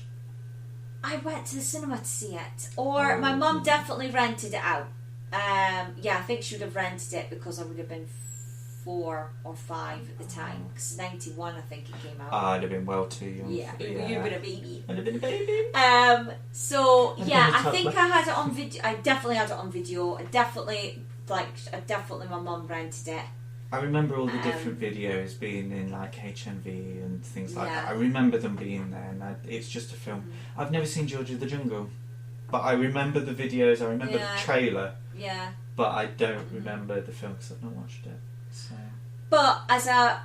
[SPEAKER 2] I went to the cinema to see it. Or my mum definitely rented it out. Yeah, I think she would have rented it because I would have been 4 or 5 at the time. Because 91, I think it came out.
[SPEAKER 1] I'd have been well too young.
[SPEAKER 2] Yeah, you'd have been a baby.
[SPEAKER 1] I'd have been a baby.
[SPEAKER 2] So, yeah, I think I had it on video. I definitely had it on video. I definitely, my mum rented it.
[SPEAKER 1] I remember all the different videos being in like HMV and things like that. I remember them being there, and it's just a film. I've never seen George of the Jungle, but I remember the videos. I remember the trailer.
[SPEAKER 2] Yeah.
[SPEAKER 1] But I don't remember the film because I've not watched it. So.
[SPEAKER 2] But I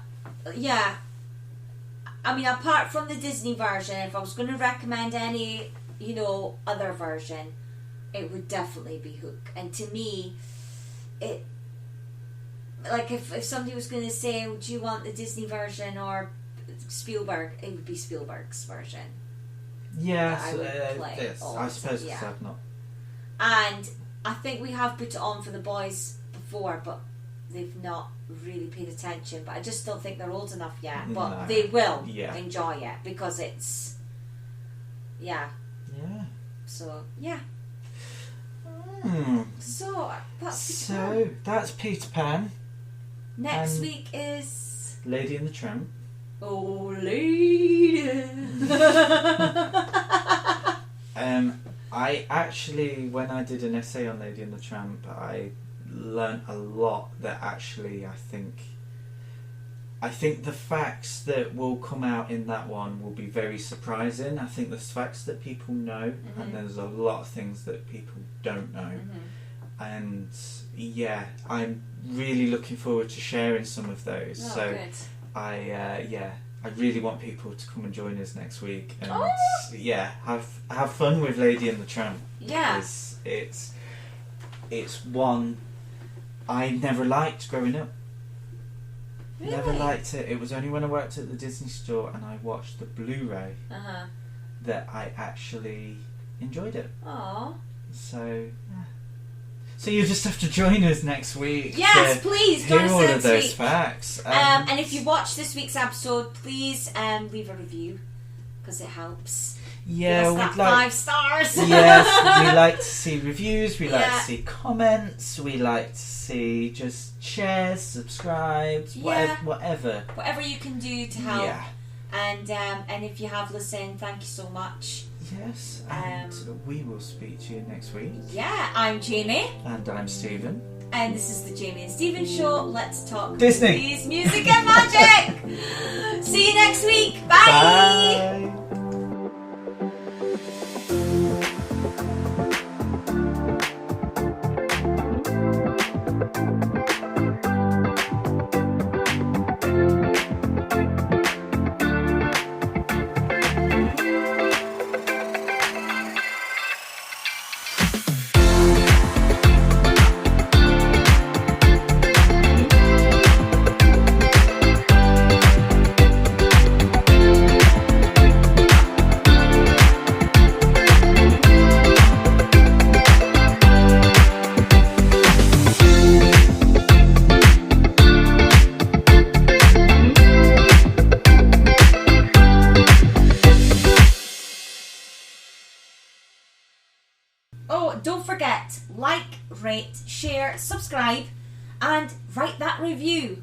[SPEAKER 2] mean, apart from the Disney version, if I was going to recommend any, other version, it would definitely be Hook. And to me, it. Like, if somebody was going to say, do you want the Disney version or Spielberg, it would be Spielberg's version.
[SPEAKER 1] Yes,
[SPEAKER 2] I
[SPEAKER 1] suppose because I've not.
[SPEAKER 2] And I think we have put it on for the boys before, but they've not really paid attention. But I just don't think they're old enough yet. But they will enjoy it because it's... Yeah.
[SPEAKER 1] Yeah.
[SPEAKER 2] So, yeah. So,
[SPEAKER 1] that's Peter Pan.
[SPEAKER 2] Next week is...
[SPEAKER 1] Lady and the Tramp.
[SPEAKER 2] Oh, lady.
[SPEAKER 1] I actually, when I did an essay on Lady and the Tramp, I learnt a lot that actually I think the facts that will come out in that one will be very surprising. I think there's facts that people know, and there's a lot of things that people don't know. And yeah, I'm really looking forward to sharing some of those. Good. I really want people to come and join us next week and have fun with Lady and the Tramp.
[SPEAKER 2] Yeah,
[SPEAKER 1] it's one I never liked growing up.
[SPEAKER 2] Really?
[SPEAKER 1] Never liked it. It was only when I worked at the Disney store and I watched the Blu-ray that I actually enjoyed it.
[SPEAKER 2] Aww.
[SPEAKER 1] So you just have to join us next week.
[SPEAKER 2] Yes, please join us next week.
[SPEAKER 1] Hear all of those facts.
[SPEAKER 2] And if you watch this week's episode, please leave a review because it helps.
[SPEAKER 1] Yeah,
[SPEAKER 2] we'd like 5 stars.
[SPEAKER 1] Yes, we like to see reviews. We like to see comments. We like to see just shares, subscribes, whatever. Whatever
[SPEAKER 2] you can do to help. Yeah. And if you have listened, thank you so much.
[SPEAKER 1] Yes, and we will speak to you next week.
[SPEAKER 2] Yeah, I'm Jamie.
[SPEAKER 1] And I'm Stephen.
[SPEAKER 2] And this is the Jamie and Stephen Show. Let's talk
[SPEAKER 1] Disney,
[SPEAKER 2] movies, music and magic. See you next week. Bye.
[SPEAKER 1] Bye.
[SPEAKER 2] Don't forget, like, rate, share, subscribe, and write that review.